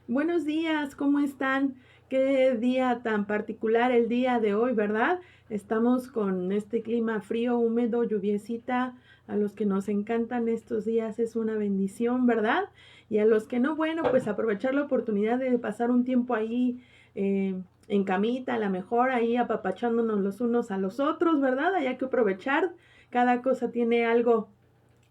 Buenos días, ¿cómo están? Qué día tan particular el día de hoy, ¿verdad? Estamos con este clima frío, húmedo, lluviecita. A los que nos encantan estos días es una bendición, ¿verdad? Y a los que no, bueno, pues aprovechar la oportunidad de pasar un tiempo ahí en camita, a lo mejor ahí apapachándonos los unos a los otros, ¿verdad? Hay que aprovechar. Cada cosa tiene algo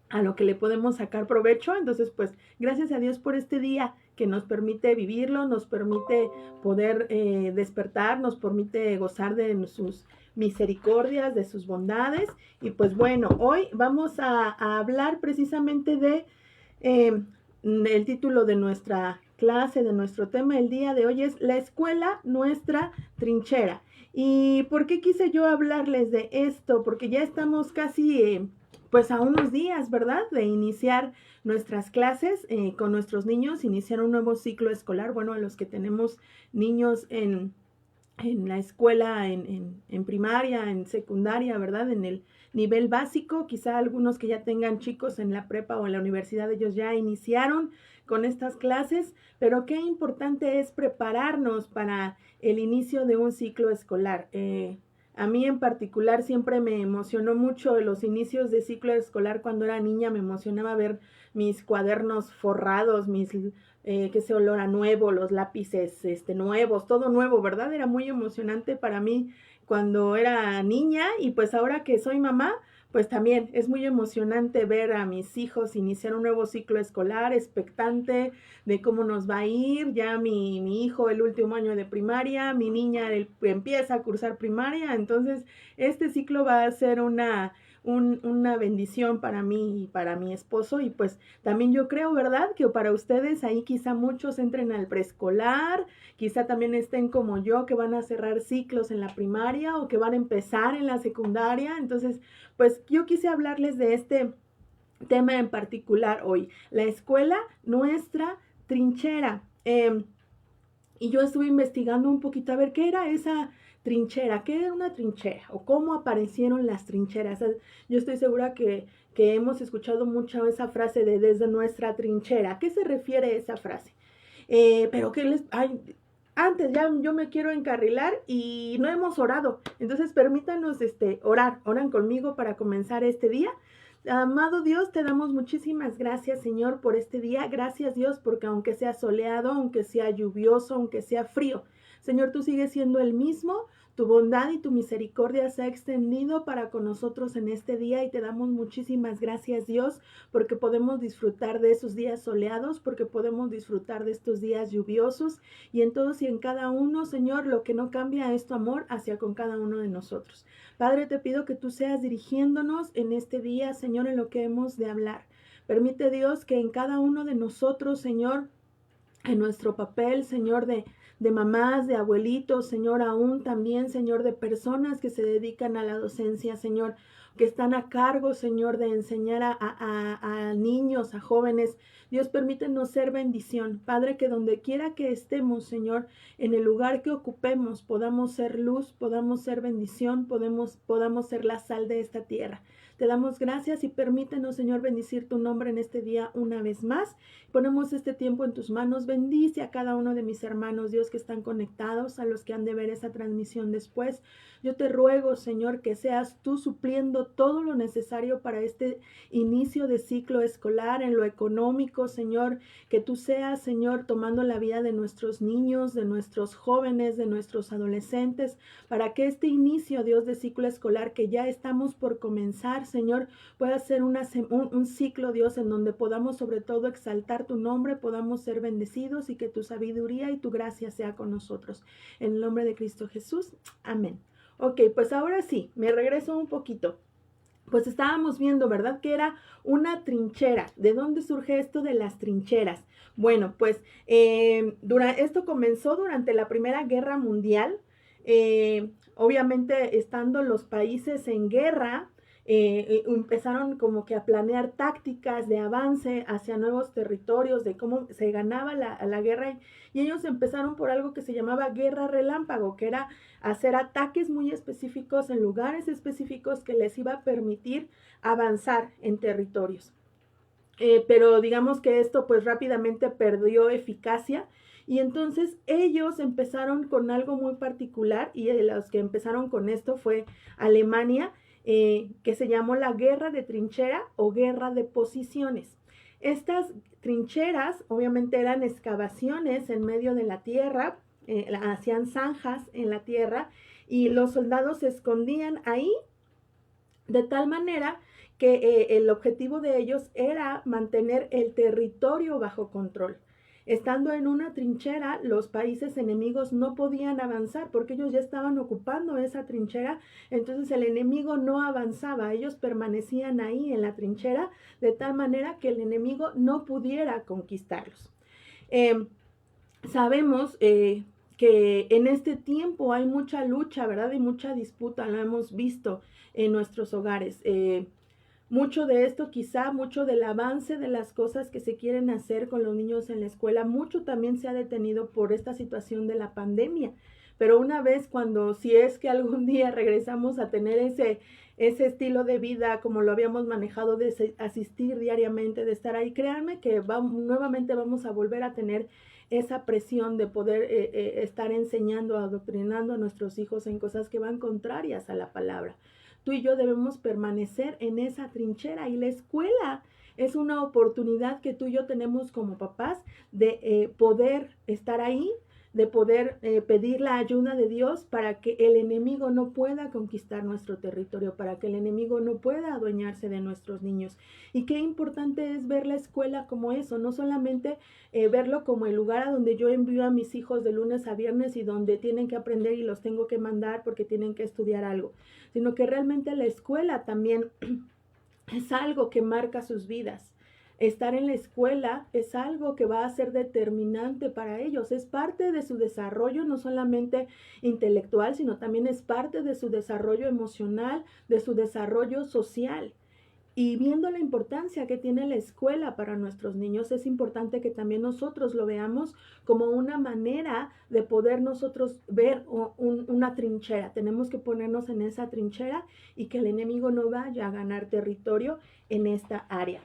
a lo que le podemos sacar provecho. Entonces, pues, gracias a Dios por este día que nos permite vivirlo, nos permite poder despertar, nos permite gozar de sus misericordias, de sus bondades. Y pues bueno, hoy vamos a hablar precisamente de eh, el título de nuestra clase, de nuestro tema el día de hoy es La escuela, nuestra trinchera. ¿Y por qué quise yo hablarles de esto? Porque ya estamos casi pues a unos días, ¿verdad? De iniciar nuestras clases con nuestros niños, iniciar un nuevo ciclo escolar. Bueno, a los que tenemos niños en la escuela, en primaria, en secundaria, ¿verdad? En el nivel básico, quizá algunos que ya tengan chicos en la prepa o en la universidad, ellos ya iniciaron con estas clases, pero qué importante es prepararnos para el inicio de un ciclo escolar. A mí en particular siempre me emocionó mucho los inicios de ciclo escolar cuando era niña, me emocionaba ver mis cuadernos forrados, mis que ese olor a nuevo, los lápices nuevos, todo nuevo, ¿verdad? Era muy emocionante para mí cuando era niña y pues ahora que soy mamá, pues también es muy emocionante ver a mis hijos iniciar un nuevo ciclo escolar, expectante de cómo nos va a ir. Ya mi hijo el último año de primaria, mi niña empieza a cursar primaria, entonces este ciclo va a ser una bendición para mí y para mi esposo y pues también yo creo, ¿verdad? Que para ustedes ahí quizá muchos entren al preescolar, quizá también estén como yo que van a cerrar ciclos en la primaria o que van a empezar en la secundaria. Entonces, pues yo quise hablarles de este tema en particular hoy, la escuela, nuestra trinchera. Y yo estuve investigando un poquito a ver qué era esa trinchera, qué era una trinchera o cómo aparecieron las trincheras. Yo estoy segura que hemos escuchado mucho esa frase de desde nuestra trinchera. ¿A qué se refiere esa frase? Pero que les... Ay, antes ya yo me quiero encarrilar y no hemos orado. Entonces permítanos orar. Oran conmigo para comenzar este día. Amado Dios, te damos muchísimas gracias, Señor, por este día. Gracias, Dios, porque aunque sea soleado, aunque sea lluvioso, aunque sea frío, Señor, tú sigues siendo el mismo. Tu bondad y tu misericordia se ha extendido para con nosotros en este día y te damos muchísimas gracias, Dios, porque podemos disfrutar de esos días soleados, porque podemos disfrutar de estos días lluviosos y en todos y en cada uno, Señor, lo que no cambia es tu amor hacia con cada uno de nosotros. Padre, te pido que tú seas dirigiéndonos en este día, Señor, en lo que hemos de hablar. Permite, Dios, que en cada uno de nosotros, Señor, en nuestro papel, Señor, de mamás, de abuelitos, Señor, aún también, Señor, de personas que se dedican a la docencia, Señor, que están a cargo, Señor, de enseñar a niños, a jóvenes. Dios, permítenos ser bendición. Padre, que donde quiera que estemos, Señor, en el lugar que ocupemos, podamos ser luz, podamos ser bendición, podamos ser la sal de esta tierra. Te damos gracias y permítenos, Señor, bendecir tu nombre en este día una vez más. Ponemos este tiempo en tus manos. Bendice a cada uno de mis hermanos, Dios, que están conectados, a los que han de ver esa transmisión después. Yo te ruego, Señor, que seas tú supliendo todo lo necesario para este inicio de ciclo escolar, en lo económico, Señor, que tú seas, Señor, tomando la vida de nuestros niños, de nuestros jóvenes, de nuestros adolescentes, para que este inicio, Dios, de ciclo escolar que ya estamos por comenzar, Señor, pueda ser un ciclo, Dios, en donde podamos sobre todo exaltar tu nombre, podamos ser bendecidos y que tu sabiduría y tu gracia sea con nosotros. En el nombre de Cristo Jesús, amén. Ok, pues ahora sí, me regreso un poquito. Pues estábamos viendo, ¿verdad? Que era una trinchera. ¿De dónde surge esto de las trincheras? Bueno, pues esto comenzó durante la Primera Guerra Mundial. Obviamente, estando los países en guerra, empezaron como que a planear tácticas de avance hacia nuevos territorios, de cómo se ganaba la guerra, y ellos empezaron por algo que se llamaba guerra relámpago, que era hacer ataques muy específicos en lugares específicos que les iba a permitir avanzar en territorios. Pero digamos que esto pues rápidamente perdió eficacia Y entonces ellos empezaron con algo muy particular, y los que empezaron con esto fue Alemania, que se llamó la guerra de trinchera o guerra de posiciones. Estas trincheras obviamente eran excavaciones en medio de la tierra, hacían zanjas en la tierra y los soldados se escondían ahí de tal manera que el objetivo de ellos era mantener el territorio bajo control. Estando en una trinchera, los países enemigos no podían avanzar porque ellos ya estaban ocupando esa trinchera, entonces el enemigo no avanzaba, ellos permanecían ahí en la trinchera de tal manera que el enemigo no pudiera conquistarlos. Sabemos que en este tiempo hay mucha lucha, ¿verdad? Y mucha disputa, lo hemos visto en nuestros hogares. Mucho de esto, quizá mucho del avance de las cosas que se quieren hacer con los niños en la escuela, mucho también se ha detenido por esta situación de la pandemia. Pero una vez cuando, si es que algún día regresamos a tener ese estilo de vida como lo habíamos manejado, de asistir diariamente, de estar ahí, créanme que nuevamente vamos a volver a tener esa presión de poder estar enseñando, adoctrinando a nuestros hijos en cosas que van contrarias a la palabra. Tú y yo debemos permanecer en esa trinchera y la escuela es una oportunidad que tú y yo tenemos como papás de poder estar ahí, de poder pedir la ayuda de Dios para que el enemigo no pueda conquistar nuestro territorio, para que el enemigo no pueda adueñarse de nuestros niños. Y qué importante es ver la escuela como eso, no solamente verlo como el lugar a donde yo envío a mis hijos de lunes a viernes y donde tienen que aprender y los tengo que mandar porque tienen que estudiar algo, sino que realmente la escuela también es algo que marca sus vidas. Estar en la escuela es algo que va a ser determinante para ellos, es parte de su desarrollo, no solamente intelectual, sino también es parte de su desarrollo emocional, de su desarrollo social. Y viendo la importancia que tiene la escuela para nuestros niños, es importante que también nosotros lo veamos como una manera de poder nosotros ver una trinchera. Tenemos que ponernos en esa trinchera y que el enemigo no vaya a ganar territorio en esta área.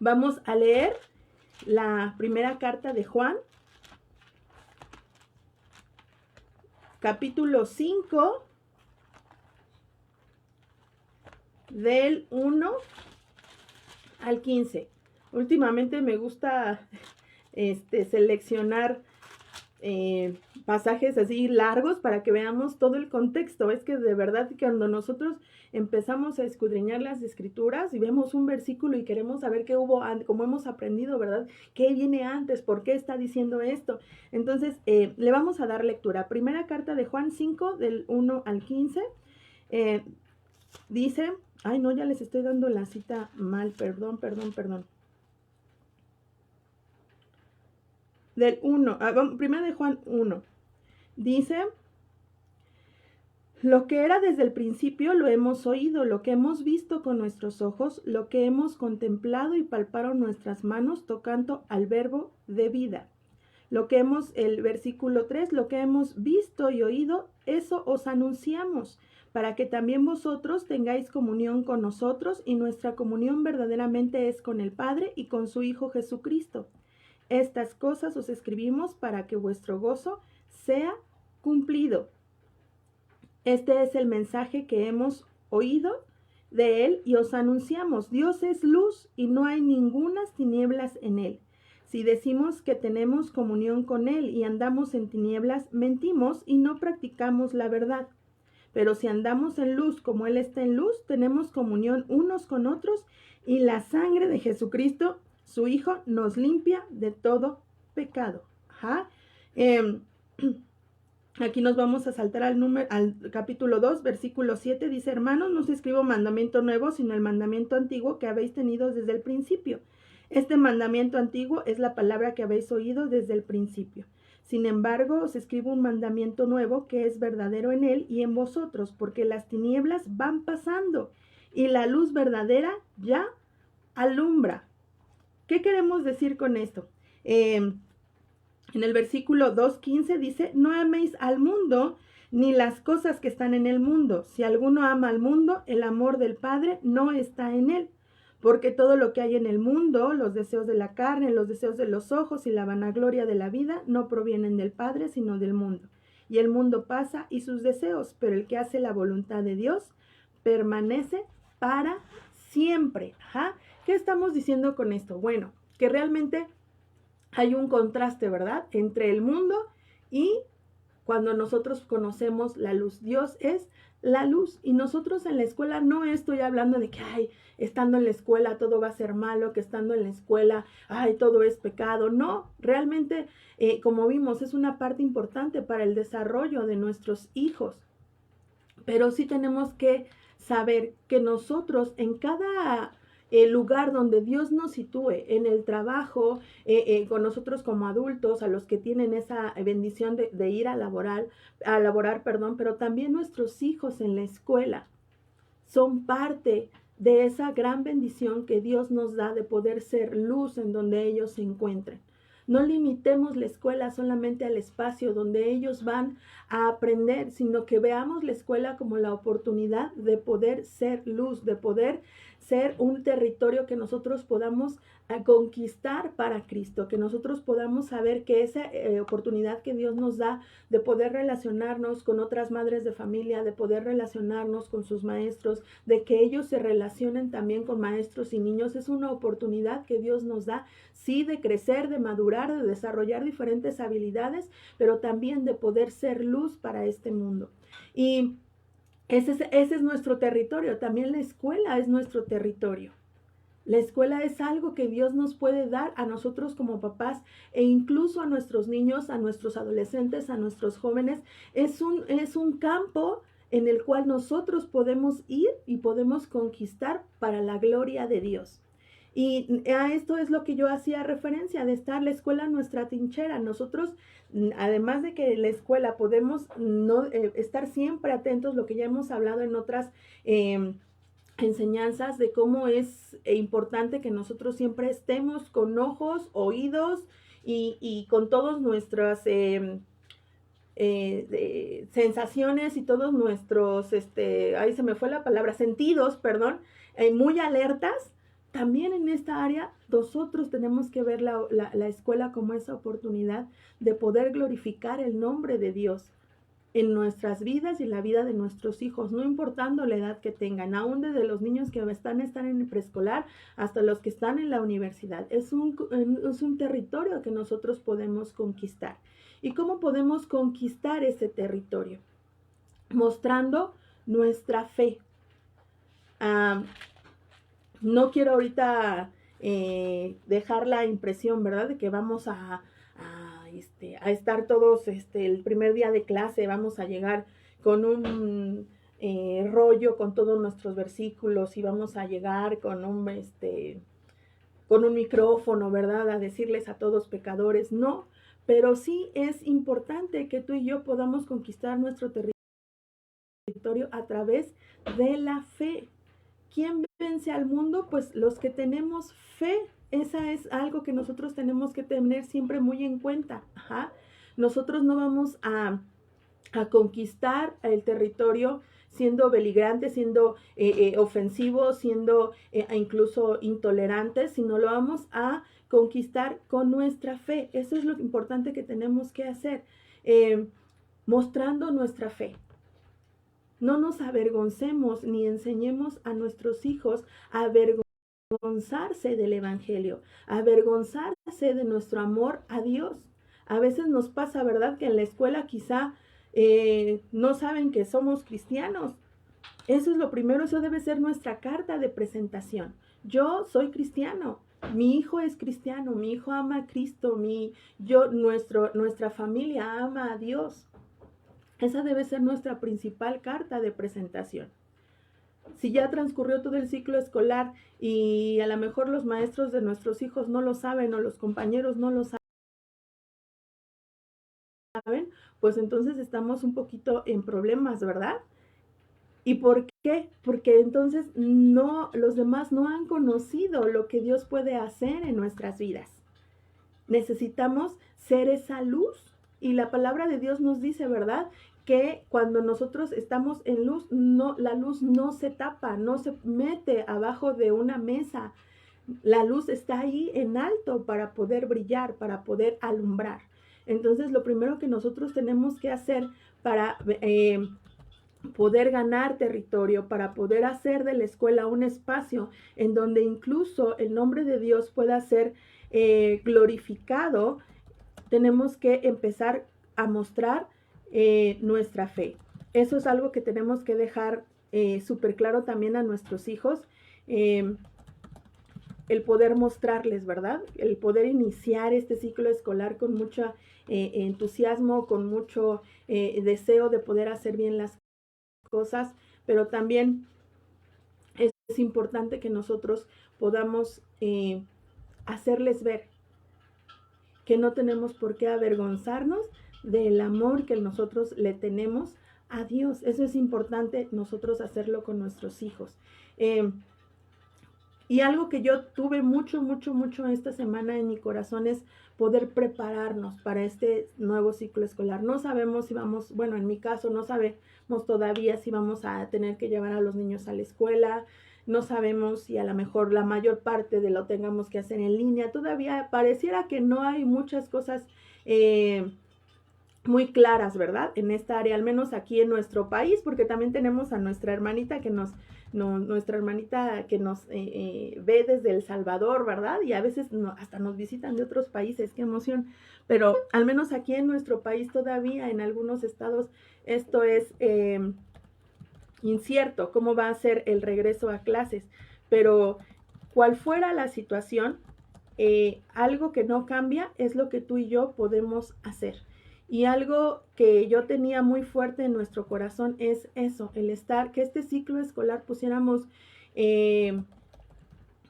Vamos a leer la primera carta de Juan, capítulo 5, del 1 al 15. Últimamente me gusta seleccionar pasajes así largos para que veamos todo el contexto. Es que de verdad que cuando nosotros empezamos a escudriñar las escrituras y vemos un versículo y queremos saber qué hubo, como hemos aprendido, ¿verdad? ¿Qué viene antes? ¿Por qué está diciendo esto? Entonces, le vamos a dar lectura. Primera carta de Juan 5, del 1 al 15. Dice, ay no, ya les estoy dando la cita mal, perdón. Del 1, primera de Juan 1, dice, lo que era desde el principio lo hemos oído, lo que hemos visto con nuestros ojos, lo que hemos contemplado y palparon nuestras manos tocando al verbo de vida. El versículo 3, lo que hemos visto y oído, eso os anunciamos, para que también vosotros tengáis comunión con nosotros, y nuestra comunión verdaderamente es con el Padre y con su Hijo Jesucristo. Estas cosas os escribimos para que vuestro gozo sea cumplido. Este es el mensaje que hemos oído de él y os anunciamos. Dios es luz y no hay ningunas tinieblas en él. Si decimos que tenemos comunión con él y andamos en tinieblas, mentimos y no practicamos la verdad. Pero si andamos en luz como él está en luz, tenemos comunión unos con otros y la sangre de Jesucristo, su Hijo, nos limpia de todo pecado. Aquí nos vamos a saltar al capítulo 2, versículo 7. Dice, hermanos, no os escribo mandamiento nuevo, sino el mandamiento antiguo que habéis tenido desde el principio. Este mandamiento antiguo es la palabra que habéis oído desde el principio. Sin embargo, os escribo un mandamiento nuevo que es verdadero en él y en vosotros, porque las tinieblas van pasando y la luz verdadera ya alumbra. ¿Qué queremos decir con esto? En el versículo 2:15 dice, no améis al mundo ni las cosas que están en el mundo. Si alguno ama al mundo, el amor del Padre no está en él. porque todo lo que hay en el mundo, los deseos de la carne, los deseos de los ojos y la vanagloria de la vida, no provienen del Padre, sino del mundo. Y el mundo pasa y sus deseos, pero el que hace la voluntad de Dios permanece para siempre. Ajá. ¿Qué estamos diciendo con esto? Bueno, que realmente hay un contraste, ¿verdad?, entre el mundo y cuando nosotros conocemos la luz. Dios es la luz y nosotros en la escuela no estoy hablando de que, ay, estando en la escuela todo va a ser malo, que estando en la escuela, ay, todo es pecado. No, realmente, como vimos, es una parte importante para el desarrollo de nuestros hijos. Pero sí tenemos que saber que nosotros en cada lugar donde Dios nos sitúe, en el trabajo, con nosotros como adultos, a los que tienen esa bendición de ir a laborar, pero también nuestros hijos en la escuela son parte de esa gran bendición que Dios nos da de poder ser luz en donde ellos se encuentren. No limitemos la escuela solamente al espacio donde ellos van a aprender, sino que veamos la escuela como la oportunidad de poder ser luz, de poder ser un territorio que nosotros podamos conquistar para Cristo, que nosotros podamos saber que esa oportunidad que Dios nos da de poder relacionarnos con otras madres de familia, de poder relacionarnos con sus maestros, de que ellos se relacionen también con maestros y niños, es una oportunidad que Dios nos da, sí, de crecer, de madurar, de desarrollar diferentes habilidades, pero también de poder ser luz para este mundo. Y ese es nuestro territorio, también la escuela es nuestro territorio. La escuela es algo que Dios nos puede dar a nosotros como papás e incluso a nuestros niños, a nuestros adolescentes, a nuestros jóvenes. Es un campo en el cual nosotros podemos ir y podemos conquistar para la gloria de Dios. Y a esto es lo que yo hacía referencia, de estar la escuela nuestra trinchera. Nosotros, además de que la escuela podemos no estar siempre atentos, lo que ya hemos hablado en otras enseñanzas de cómo es importante que nosotros siempre estemos con ojos, oídos y con todas nuestras sensaciones y todos nuestros, ahí se me fue la palabra, sentidos, perdón, muy alertas. También en esta área nosotros tenemos que ver la escuela como esa oportunidad de poder glorificar el nombre de Dios en nuestras vidas y en la vida de nuestros hijos, no importando la edad que tengan, aún desde los niños que están en el preescolar hasta los que están en la universidad. Es un territorio que nosotros podemos conquistar. ¿Y cómo podemos conquistar ese territorio? Mostrando nuestra fe. No quiero ahorita dejar la impresión, ¿verdad?, de que vamos a estar todos el primer día de clase, vamos a llegar con un rollo con todos nuestros versículos y vamos a llegar con un micrófono, ¿verdad?, a decirles a todos pecadores. No, pero sí es importante que tú y yo podamos conquistar nuestro territorio a través de la fe. ¿Quién vence al mundo? Pues los que tenemos fe. Esa es algo que nosotros tenemos que tener siempre muy en cuenta. Ajá. Nosotros no vamos a conquistar el territorio siendo beligrantes, siendo ofensivos, siendo incluso intolerantes, sino lo vamos a conquistar con nuestra fe. Eso es lo importante que tenemos que hacer, mostrando nuestra fe. No nos avergoncemos ni enseñemos a nuestros hijos a avergonzarse del evangelio, avergonzarse de nuestro amor a Dios. A veces nos pasa, ¿verdad?, que en la escuela quizá no saben que somos cristianos. Eso es lo primero, eso debe ser nuestra carta de presentación. Yo soy cristiano, mi hijo es cristiano, mi hijo ama a Cristo, nuestra familia ama a Dios. Esa debe ser nuestra principal carta de presentación. Si ya transcurrió todo el ciclo escolar y a lo mejor los maestros de nuestros hijos no lo saben o los compañeros no lo saben, pues entonces estamos un poquito en problemas, ¿verdad? ¿Y por qué? Porque entonces los demás no han conocido lo que Dios puede hacer en nuestras vidas. Necesitamos ser esa luz. Y la palabra de Dios nos dice, ¿verdad?, que cuando nosotros estamos en luz, no, la luz no se tapa, no se mete abajo de una mesa. La luz está ahí en alto para poder brillar, para poder alumbrar. Entonces, lo primero que nosotros tenemos que hacer para poder ganar territorio, para poder hacer de la escuela un espacio en donde incluso el nombre de Dios pueda ser glorificado, tenemos que empezar a mostrar nuestra fe. Eso es algo que tenemos que dejar súper claro también a nuestros hijos. El poder mostrarles, ¿verdad? El poder iniciar este ciclo escolar con mucho entusiasmo, con mucho deseo de poder hacer bien las cosas, pero también es importante que nosotros podamos hacerles ver que no tenemos por qué avergonzarnos del amor que nosotros le tenemos a Dios. Eso es importante nosotros hacerlo con nuestros hijos. Y algo que yo tuve mucho esta semana en mi corazón es poder prepararnos para este nuevo ciclo escolar. No sabemos si vamos, bueno, en mi caso no sabemos todavía si vamos a tener que llevar a los niños a la escuela, no sabemos si a lo mejor la mayor parte de lo tengamos que hacer en línea. Todavía pareciera que no hay muchas cosas muy claras, ¿verdad? En esta área, al menos aquí en nuestro país, porque también tenemos a nuestra hermanita que nos ve desde El Salvador, ¿verdad? Y a veces hasta nos visitan de otros países, qué emoción. Pero al menos aquí en nuestro país todavía, en algunos estados, esto es incierto, cómo va a ser el regreso a clases. Pero cual fuera la situación, algo que no cambia es lo que tú y yo podemos hacer. Y algo que yo tenía muy fuerte en nuestro corazón es eso, el estar, que este ciclo escolar pusiéramos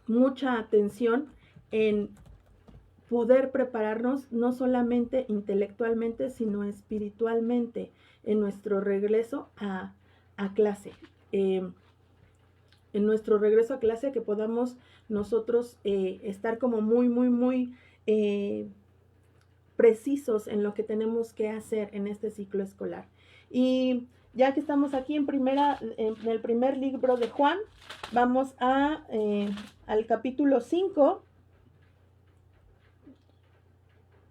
mucha atención en poder prepararnos no solamente intelectualmente, sino espiritualmente en nuestro regreso a clase. En nuestro regreso a clase, que podamos nosotros estar como muy precisos en lo que tenemos que hacer en este ciclo escolar. Y ya que estamos aquí en el primer libro de Juan, vamos al capítulo 5,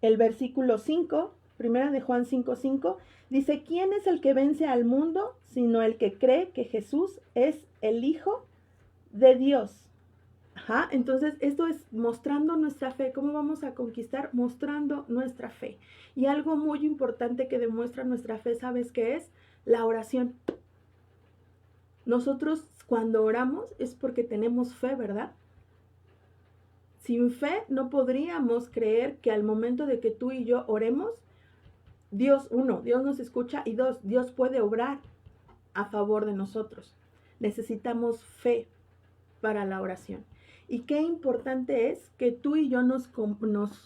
el versículo 5, primera de Juan 5:5, dice: ¿quién es el que vence al mundo sino el que cree que Jesús es el Hijo de Dios? Ajá, entonces esto es mostrando nuestra fe. ¿Cómo vamos a conquistar? Mostrando nuestra fe. Y algo muy importante que demuestra nuestra fe, ¿sabes qué es? La oración. Nosotros cuando oramos es porque tenemos fe, ¿verdad? Sin fe no podríamos creer que al momento de que tú y yo oremos, Dios nos escucha, y dos, Dios puede obrar a favor de nosotros. Necesitamos fe para la oración. Y qué importante es que tú y yo nos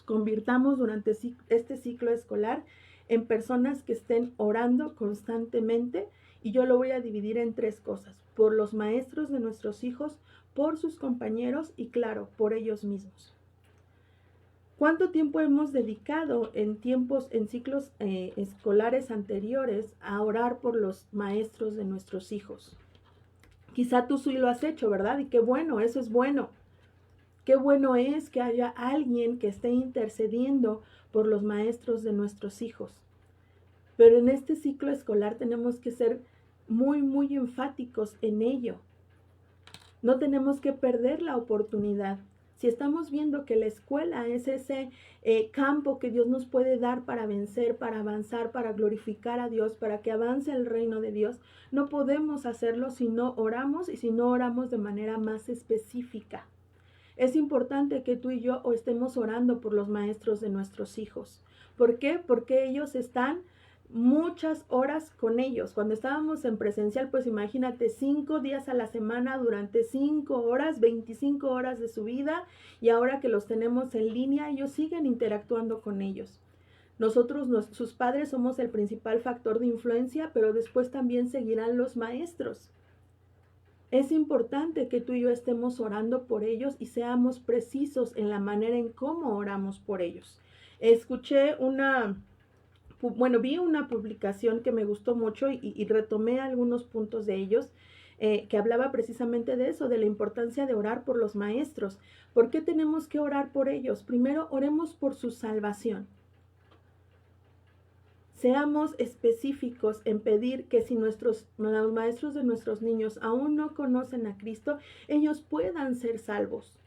convirtamos durante este ciclo escolar en personas que estén orando constantemente. Y yo lo voy a dividir en 3 cosas: por los maestros de nuestros hijos, por sus compañeros y, claro, por ellos mismos. ¿Cuánto tiempo hemos dedicado en ciclos escolares anteriores a orar por los maestros de nuestros hijos? Quizá tú sí lo has hecho, ¿verdad? Y qué bueno, eso es bueno. Qué bueno es que haya alguien que esté intercediendo por los maestros de nuestros hijos. Pero en este ciclo escolar tenemos que ser muy enfáticos en ello. No tenemos que perder la oportunidad. Si estamos viendo que la escuela es ese campo que Dios nos puede dar para vencer, para avanzar, para glorificar a Dios, para que avance el reino de Dios, no podemos hacerlo si no oramos, y si no oramos de manera más específica. Es importante que tú y yo estemos orando por los maestros de nuestros hijos. ¿Por qué? Porque ellos están muchas horas con ellos. Cuando estábamos en presencial, pues imagínate, 5 días a la semana durante 5 horas, 25 horas de su vida, y ahora que los tenemos en línea, ellos siguen interactuando con ellos. Nosotros, sus padres, somos el principal factor de influencia, pero después también seguirán los maestros. Es importante que tú y yo estemos orando por ellos y seamos precisos en la manera en cómo oramos por ellos. Escuché una vi una publicación que me gustó mucho y retomé algunos puntos de ellos, que hablaba precisamente de eso, de la importancia de orar por los maestros. ¿Por qué tenemos que orar por ellos? Primero, oremos por su salvación. Seamos específicos en pedir que si los maestros de nuestros niños aún no conocen a Cristo, ellos puedan ser salvos.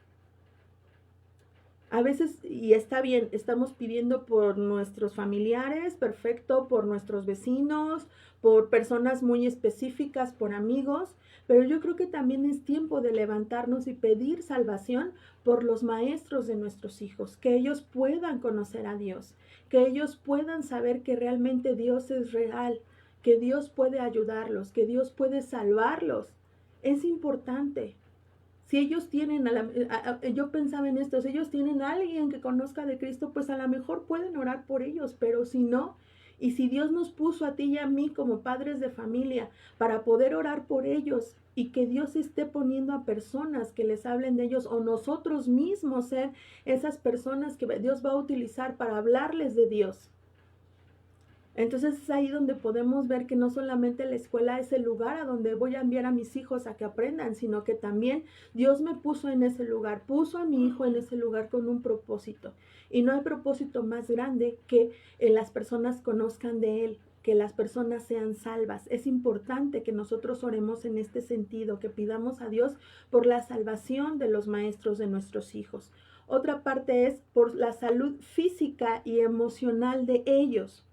A veces, y está bien, estamos pidiendo por nuestros familiares, perfecto, por nuestros vecinos, por personas muy específicas, por amigos, pero yo creo que también es tiempo de levantarnos y pedir salvación por los maestros de nuestros hijos, que ellos puedan conocer a Dios, que ellos puedan saber que realmente Dios es real, que Dios puede ayudarlos, que Dios puede salvarlos. Es importante. Si ellos tienen, yo pensaba en esto, si ellos tienen a alguien que conozca de Cristo, pues a lo mejor pueden orar por ellos, pero si no, y si Dios nos puso a ti y a mí como padres de familia para poder orar por ellos y que Dios esté poniendo a personas que les hablen de ellos o nosotros mismos ser esas personas que Dios va a utilizar para hablarles de Dios. Entonces es ahí donde podemos ver que no solamente la escuela es el lugar a donde voy a enviar a mis hijos a que aprendan, sino que también Dios me puso en ese lugar, puso a mi hijo en ese lugar con un propósito. Y no hay propósito más grande que las personas conozcan de Él, que las personas sean salvas. Es importante que nosotros oremos en este sentido, que pidamos a Dios por la salvación de los maestros de nuestros hijos. Otra parte es por la salud física y emocional de ellos.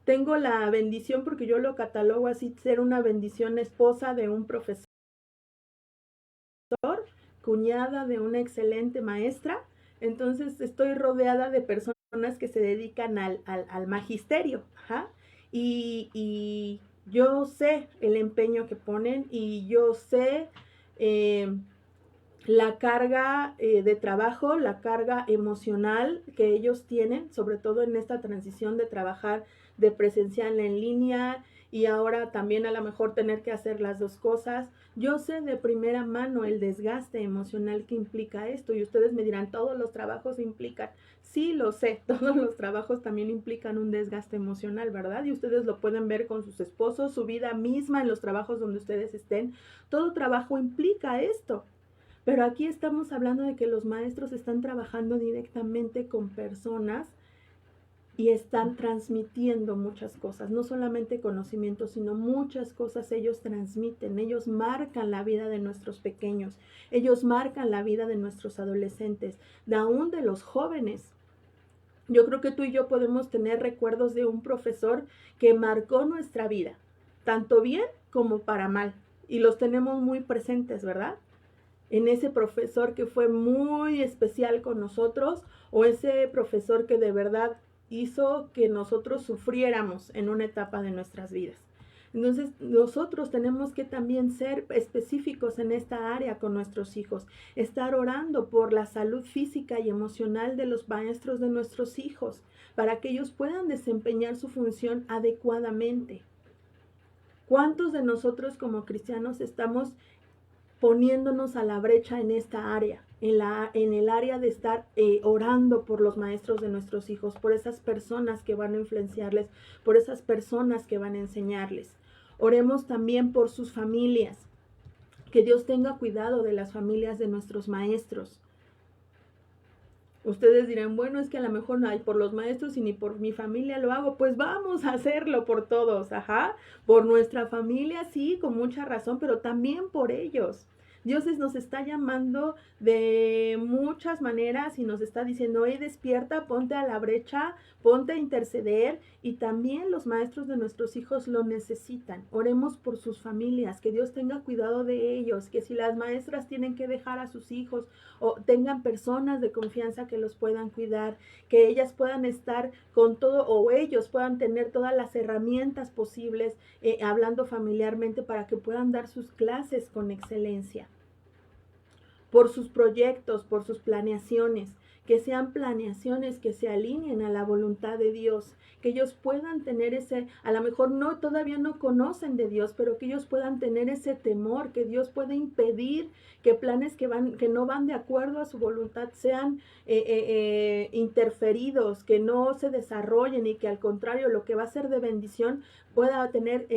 Tengo la bendición, porque yo lo catalogo así, ser una bendición, esposa de un profesor, cuñada de una excelente maestra. Entonces estoy rodeada de personas que se dedican al magisterio. Ajá. Y yo sé el empeño que ponen y yo sé la carga de trabajo, la carga emocional que ellos tienen, sobre todo en esta transición de trabajar de presencial en línea y ahora también a lo mejor tener que hacer las dos cosas. Yo sé de primera mano el desgaste emocional que implica esto y ustedes me dirán, todos los trabajos implican. Sí, lo sé, todos los trabajos también implican un desgaste emocional, ¿verdad? Y ustedes lo pueden ver con sus esposos, su vida misma, en los trabajos donde ustedes estén. Todo trabajo implica esto. Pero aquí estamos hablando de que los maestros están trabajando directamente con personas y están transmitiendo muchas cosas, no solamente conocimiento, sino muchas cosas ellos transmiten, ellos marcan la vida de nuestros pequeños, ellos marcan la vida de nuestros adolescentes, aún de los jóvenes. Yo creo que tú y yo podemos tener recuerdos de un profesor que marcó nuestra vida, tanto bien como para mal, y los tenemos muy presentes, ¿verdad? En ese profesor que fue muy especial con nosotros o ese profesor que de verdad hizo que nosotros sufriéramos en una etapa de nuestras vidas. Entonces, nosotros tenemos que también ser específicos en esta área con nuestros hijos, estar orando por la salud física y emocional de los maestros de nuestros hijos, para que ellos puedan desempeñar su función adecuadamente. ¿Cuántos de nosotros como cristianos estamos poniéndonos a la brecha en esta área, en el área de estar orando por los maestros de nuestros hijos, por esas personas que van a influenciarles, por esas personas que van a enseñarles? Oremos también por sus familias, que Dios tenga cuidado de las familias de nuestros maestros. Ustedes dirán, bueno, es que a lo mejor no hay por los maestros y ni por mi familia lo hago. Pues vamos a hacerlo por todos, ajá. Por nuestra familia, sí, con mucha razón, pero también por ellos. Dios nos está llamando de muchas maneras y nos está diciendo, hey, despierta, ponte a la brecha, ponte a interceder, y también los maestros de nuestros hijos lo necesitan. Oremos por sus familias, que Dios tenga cuidado de ellos, que si las maestras tienen que dejar a sus hijos o tengan personas de confianza que los puedan cuidar, que ellas puedan estar con todo o ellos puedan tener todas las herramientas posibles, hablando familiarmente, para que puedan dar sus clases con excelencia. Por sus proyectos, por sus planeaciones, que sean planeaciones que se alineen a la voluntad de Dios, que ellos puedan tener ese, a lo mejor no, todavía no conocen de Dios, pero que ellos puedan tener ese temor, que Dios pueda impedir que planes que no van de acuerdo a su voluntad sean interferidos, que no se desarrollen y que al contrario lo que va a ser de bendición pueda tener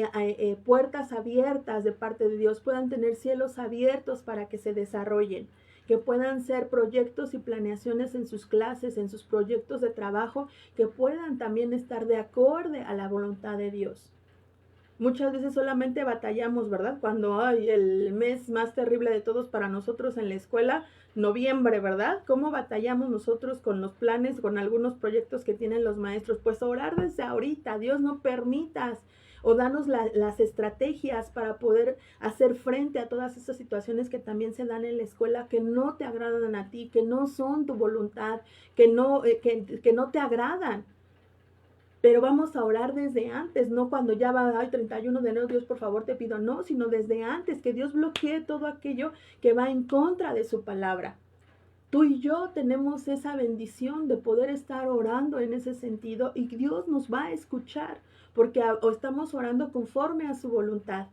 puertas abiertas de parte de Dios, puedan tener cielos abiertos para que se desarrollen, que puedan ser proyectos y planeaciones en sus clases, en sus proyectos de trabajo, que puedan también estar de acorde a la voluntad de Dios. Muchas veces solamente batallamos, ¿verdad? Cuando hay el mes más terrible de todos para nosotros en la escuela, noviembre, ¿verdad? ¿Cómo batallamos nosotros con los planes, con algunos proyectos que tienen los maestros? Pues orar desde ahorita, Dios, no permitas, o danos las estrategias para poder hacer frente a todas esas situaciones que también se dan en la escuela, que no te agradan a ti, que no son tu voluntad, que no te agradan. Pero vamos a orar desde antes, no cuando ya va, ay, 31 de enero, Dios, por favor, te pido, no, sino desde antes, que Dios bloquee todo aquello que va en contra de su palabra. Tú y yo tenemos esa bendición de poder estar orando en ese sentido y Dios nos va a escuchar, porque estamos orando conforme a su voluntad.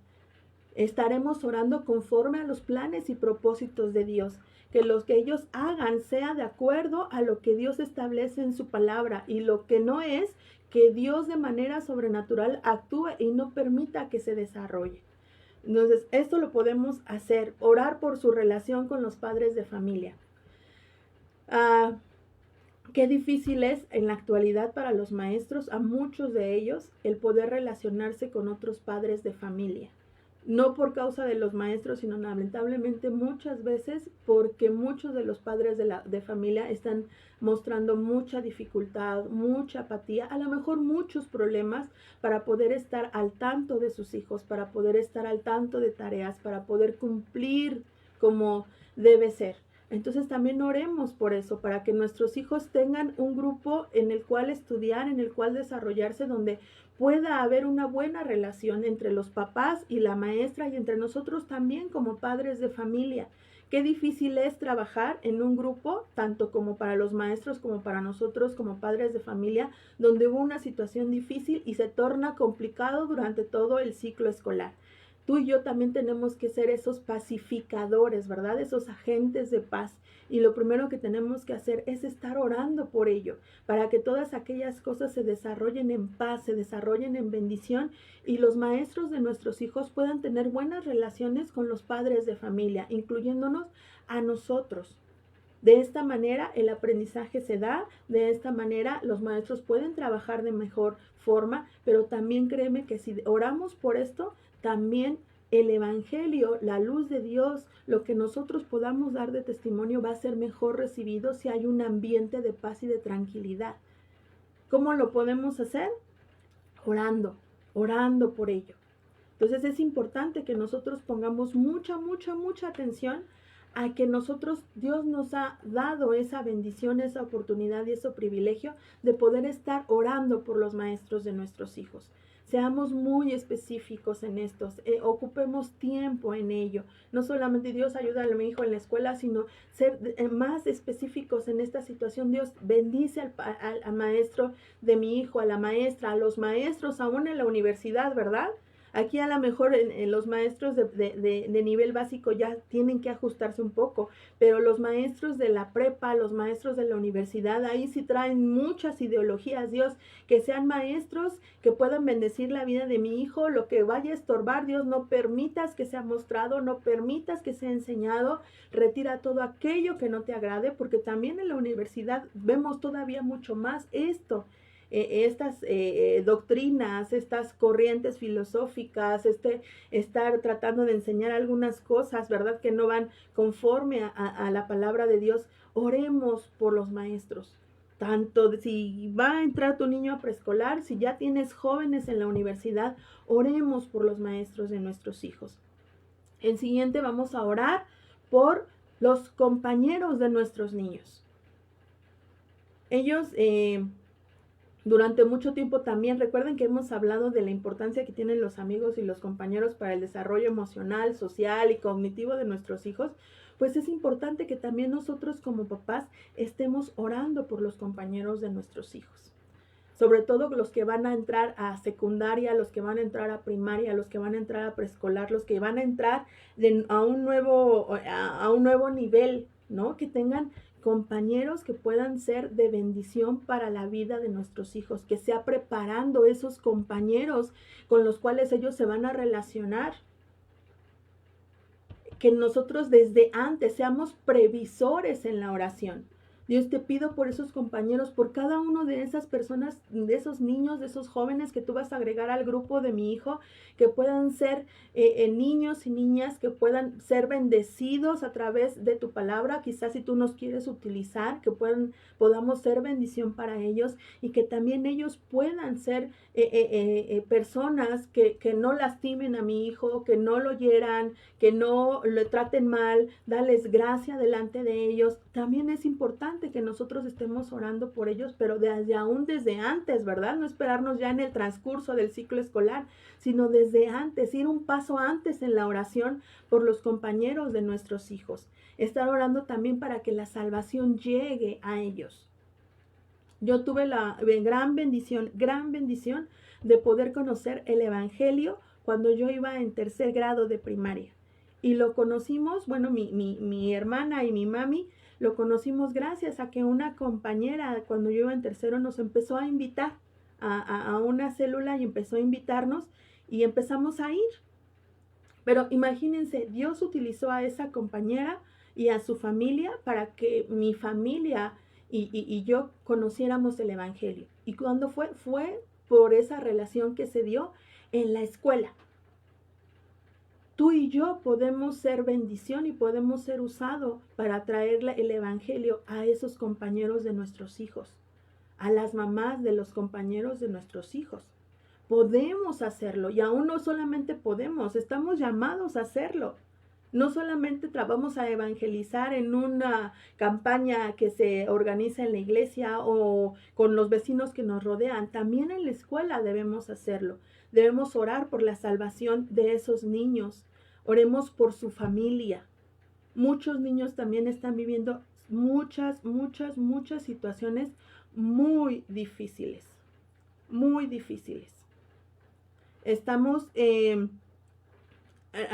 Estaremos orando conforme a los planes y propósitos de Dios. Que lo que ellos hagan sea de acuerdo a lo que Dios establece en su palabra, y lo que no es, que Dios de manera sobrenatural actúe y no permita que se desarrolle. Entonces, esto lo podemos hacer, orar por su relación con los padres de familia. Qué difícil es en la actualidad para los maestros, a muchos de ellos, el poder relacionarse con otros padres de familia. No por causa de los maestros, sino lamentablemente muchas veces porque muchos de los padres de familia están mostrando mucha dificultad, mucha apatía, a lo mejor muchos problemas para poder estar al tanto de sus hijos, para poder estar al tanto de tareas, para poder cumplir como debe ser. Entonces también oremos por eso, para que nuestros hijos tengan un grupo en el cual estudiar, en el cual desarrollarse, donde pueda haber una buena relación entre los papás y la maestra y entre nosotros también como padres de familia. Qué difícil es trabajar en un grupo, tanto como para los maestros como para nosotros como padres de familia, donde hubo una situación difícil y se torna complicado durante todo el ciclo escolar. Tú y yo también tenemos que ser esos pacificadores, ¿verdad? Esos agentes de paz. Y lo primero que tenemos que hacer es estar orando por ello, para que todas aquellas cosas se desarrollen en paz, se desarrollen en bendición, y los maestros de nuestros hijos puedan tener buenas relaciones con los padres de familia, incluyéndonos a nosotros. De esta manera el aprendizaje se da, de esta manera los maestros pueden trabajar de mejor forma, pero también créeme que si oramos por esto, también el evangelio, la luz de Dios, lo que nosotros podamos dar de testimonio va a ser mejor recibido si hay un ambiente de paz y de tranquilidad. ¿Cómo lo podemos hacer? Orando por ello. Entonces es importante que nosotros pongamos mucha atención a que nosotros, Dios nos ha dado esa bendición, esa oportunidad y ese privilegio de poder estar orando por los maestros de nuestros hijos. Seamos muy específicos en estos, ocupemos tiempo en ello. No solamente Dios ayuda a mi hijo en la escuela, sino ser más específicos en esta situación. Dios bendice al maestro de mi hijo, a la maestra, a los maestros aún en la universidad, ¿verdad? Aquí a lo mejor en los maestros de nivel básico ya tienen que ajustarse un poco, pero los maestros de la prepa, los maestros de la universidad, ahí sí traen muchas ideologías. Dios, que sean maestros que puedan bendecir la vida de mi hijo, lo que vaya a estorbar, Dios, no permitas que sea mostrado, no permitas que sea enseñado, retira todo aquello que no te agrade, porque también en la universidad vemos todavía mucho más esto. Estas doctrinas, estas corrientes filosóficas, estar tratando de enseñar algunas cosas, ¿verdad?, que no van conforme a la palabra de Dios. Oremos por los maestros. Tanto si va a entrar tu niño a preescolar, si ya tienes jóvenes en la universidad, oremos por los maestros de nuestros hijos. El siguiente vamos a orar por los compañeros de nuestros niños. Ellos durante mucho tiempo también, recuerden que hemos hablado de la importancia que tienen los amigos y los compañeros para el desarrollo emocional, social y cognitivo de nuestros hijos. pues es importante que también nosotros como papás estemos orando por los compañeros de nuestros hijos. Sobre todo los que van a entrar a secundaria, los que van a entrar a primaria, los que van a entrar a preescolar, los que van a entrar a un nuevo nivel, ¿no? Que tengan compañeros que puedan ser de bendición para la vida de nuestros hijos, que sea preparando esos compañeros con los cuales ellos se van a relacionar. Que nosotros desde antes seamos previsores en la oración. Dios, te pido por esos compañeros, por cada uno de esas personas, de esos niños, de esos jóvenes que tú vas a agregar al grupo de mi hijo, que puedan ser niños y niñas, que puedan ser bendecidos a través de tu palabra, quizás si tú nos quieres utilizar, que podamos ser bendición para ellos y que también ellos puedan ser personas que no lastimen a mi hijo, que no lo hieran, que no lo traten mal, darles gracia delante de ellos. También es importante que nosotros estemos orando por ellos, pero desde antes, ¿verdad? No esperarnos ya en el transcurso del ciclo escolar, sino desde antes, ir un paso antes en la oración por los compañeros de nuestros hijos. Estar orando también para que la salvación llegue a ellos. Yo tuve la gran bendición de poder conocer el Evangelio cuando yo iba en 3er grado de primaria. Y lo conocimos, bueno, mi hermana y mi mami, lo conocimos gracias a que una compañera, cuando yo iba en 3º, nos empezó a invitar a una célula y empezó a invitarnos y empezamos a ir. Pero imagínense, Dios utilizó a esa compañera y a su familia para que mi familia y yo conociéramos el Evangelio. ¿Y cuándo fue? Fue por esa relación que se dio en la escuela. Tú y yo podemos ser bendición y podemos ser usados para traerle el Evangelio a esos compañeros de nuestros hijos, a las mamás de los compañeros de nuestros hijos. Podemos hacerlo y aún no solamente podemos, estamos llamados a hacerlo. No solamente vamos a evangelizar en una campaña que se organiza en la iglesia o con los vecinos que nos rodean, también en la escuela debemos hacerlo. Debemos orar por la salvación de esos niños. Oremos por su familia. Muchos niños también están viviendo muchas situaciones muy difíciles. Muy difíciles. Estamos...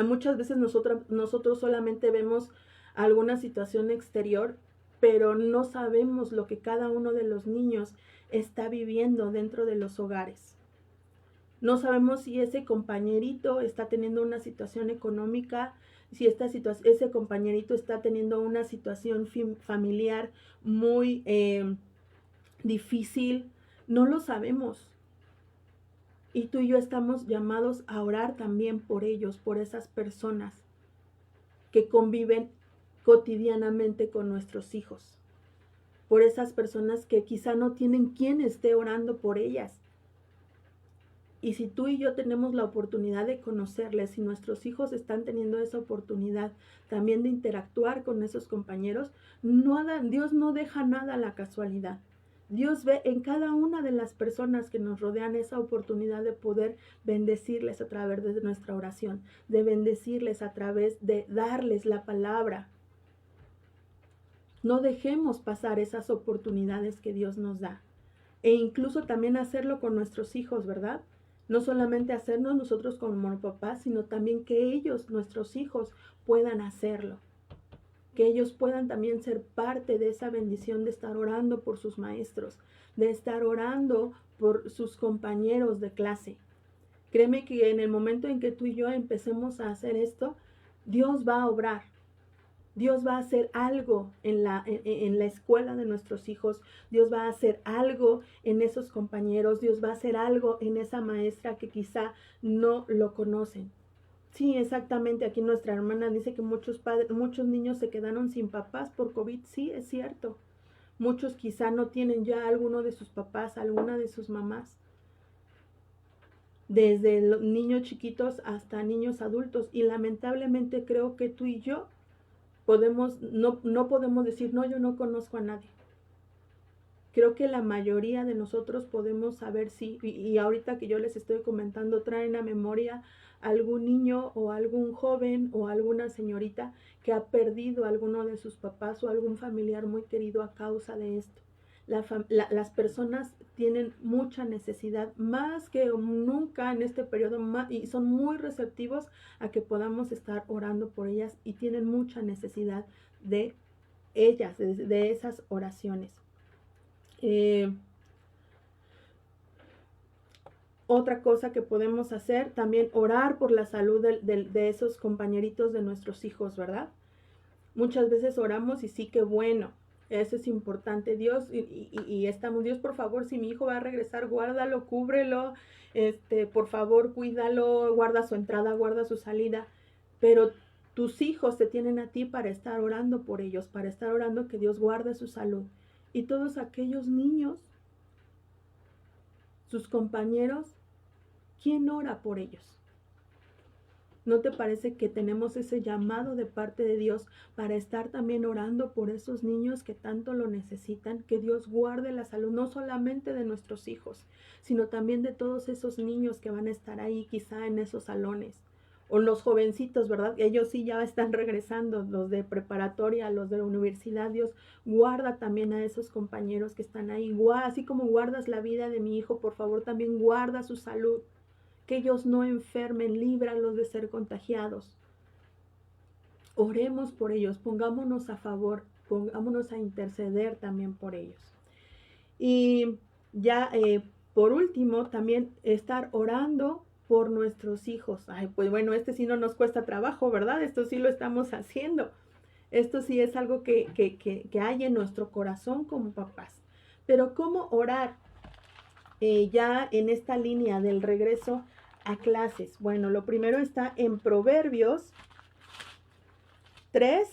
muchas veces nosotros solamente vemos alguna situación exterior, pero no sabemos lo que cada uno de los niños está viviendo dentro de los hogares. No sabemos si ese compañerito está teniendo una situación económica, si ese compañerito está teniendo una situación familiar muy difícil. No lo sabemos. Y tú y yo estamos llamados a orar también por ellos, por esas personas que conviven cotidianamente con nuestros hijos, por esas personas que quizá no tienen quien esté orando por ellas. Y si tú y yo tenemos la oportunidad de conocerles, si nuestros hijos están teniendo esa oportunidad también de interactuar con esos compañeros, Dios no deja nada a la casualidad. Dios ve en cada una de las personas que nos rodean esa oportunidad de poder bendecirles a través de nuestra oración, de bendecirles a través de darles la palabra. No dejemos pasar esas oportunidades que Dios nos da. E incluso también hacerlo con nuestros hijos, ¿verdad? No solamente hacernos nosotros como papás, sino también que ellos, nuestros hijos, puedan hacerlo. Que ellos puedan también ser parte de esa bendición de estar orando por sus maestros, de estar orando por sus compañeros de clase. Créeme que en el momento en que tú y yo empecemos a hacer esto, Dios va a obrar. Dios va a hacer algo en la escuela de nuestros hijos. Dios va a hacer algo en esos compañeros. Dios va a hacer algo en esa maestra que quizá no lo conocen. Sí, exactamente. Aquí nuestra hermana dice que muchos niños se quedaron sin papás por COVID. Sí, es cierto. Muchos quizá no tienen ya alguno de sus papás, alguna de sus mamás. Desde los niños chiquitos hasta niños adultos. Y lamentablemente creo que tú y yo no podemos decir, no, yo no conozco a nadie. Creo que la mayoría de nosotros podemos saber si, y ahorita que yo les estoy comentando, traen a memoria algún niño o algún joven o alguna señorita que ha perdido a alguno de sus papás o algún familiar muy querido a causa de esto. Las personas tienen mucha necesidad, más que nunca en este periodo, y son muy receptivos a que podamos estar orando por ellas y tienen mucha necesidad de ellas, de esas oraciones. Otra cosa que podemos hacer, también orar por la salud de esos compañeritos de nuestros hijos, ¿verdad? Muchas veces oramos y sí, que bueno, eso es importante, Dios, y estamos, Dios, por favor, si mi hijo va a regresar, guárdalo, cúbrelo, por favor, cuídalo, guarda su entrada, guarda su salida, pero tus hijos te tienen a ti para estar orando por ellos, para estar orando que Dios guarde su salud. Y todos aquellos niños, sus compañeros, ¿quién ora por ellos? ¿No te parece que tenemos ese llamado de parte de Dios para estar también orando por esos niños que tanto lo necesitan? Que Dios guarde la salud no solamente de nuestros hijos, sino también de todos esos niños que van a estar ahí quizá en esos salones. O los jovencitos, ¿verdad? Ellos sí ya están regresando, los de preparatoria, los de la universidad. Dios guarda también a esos compañeros que están ahí. Así como guardas la vida de mi hijo, por favor, también guarda su salud. Que ellos no enfermen, líbralos de ser contagiados. Oremos por ellos, pongámonos a favor, pongámonos a interceder también por ellos. Y ya por último, también estar orando por nuestros hijos. Ay, pues bueno, sí no nos cuesta trabajo, ¿verdad? Esto sí lo estamos haciendo. Esto sí es algo que hay en nuestro corazón como papás. Pero ¿cómo orar? Ya en esta línea del regreso a clases. Bueno, lo primero está en Proverbios 3.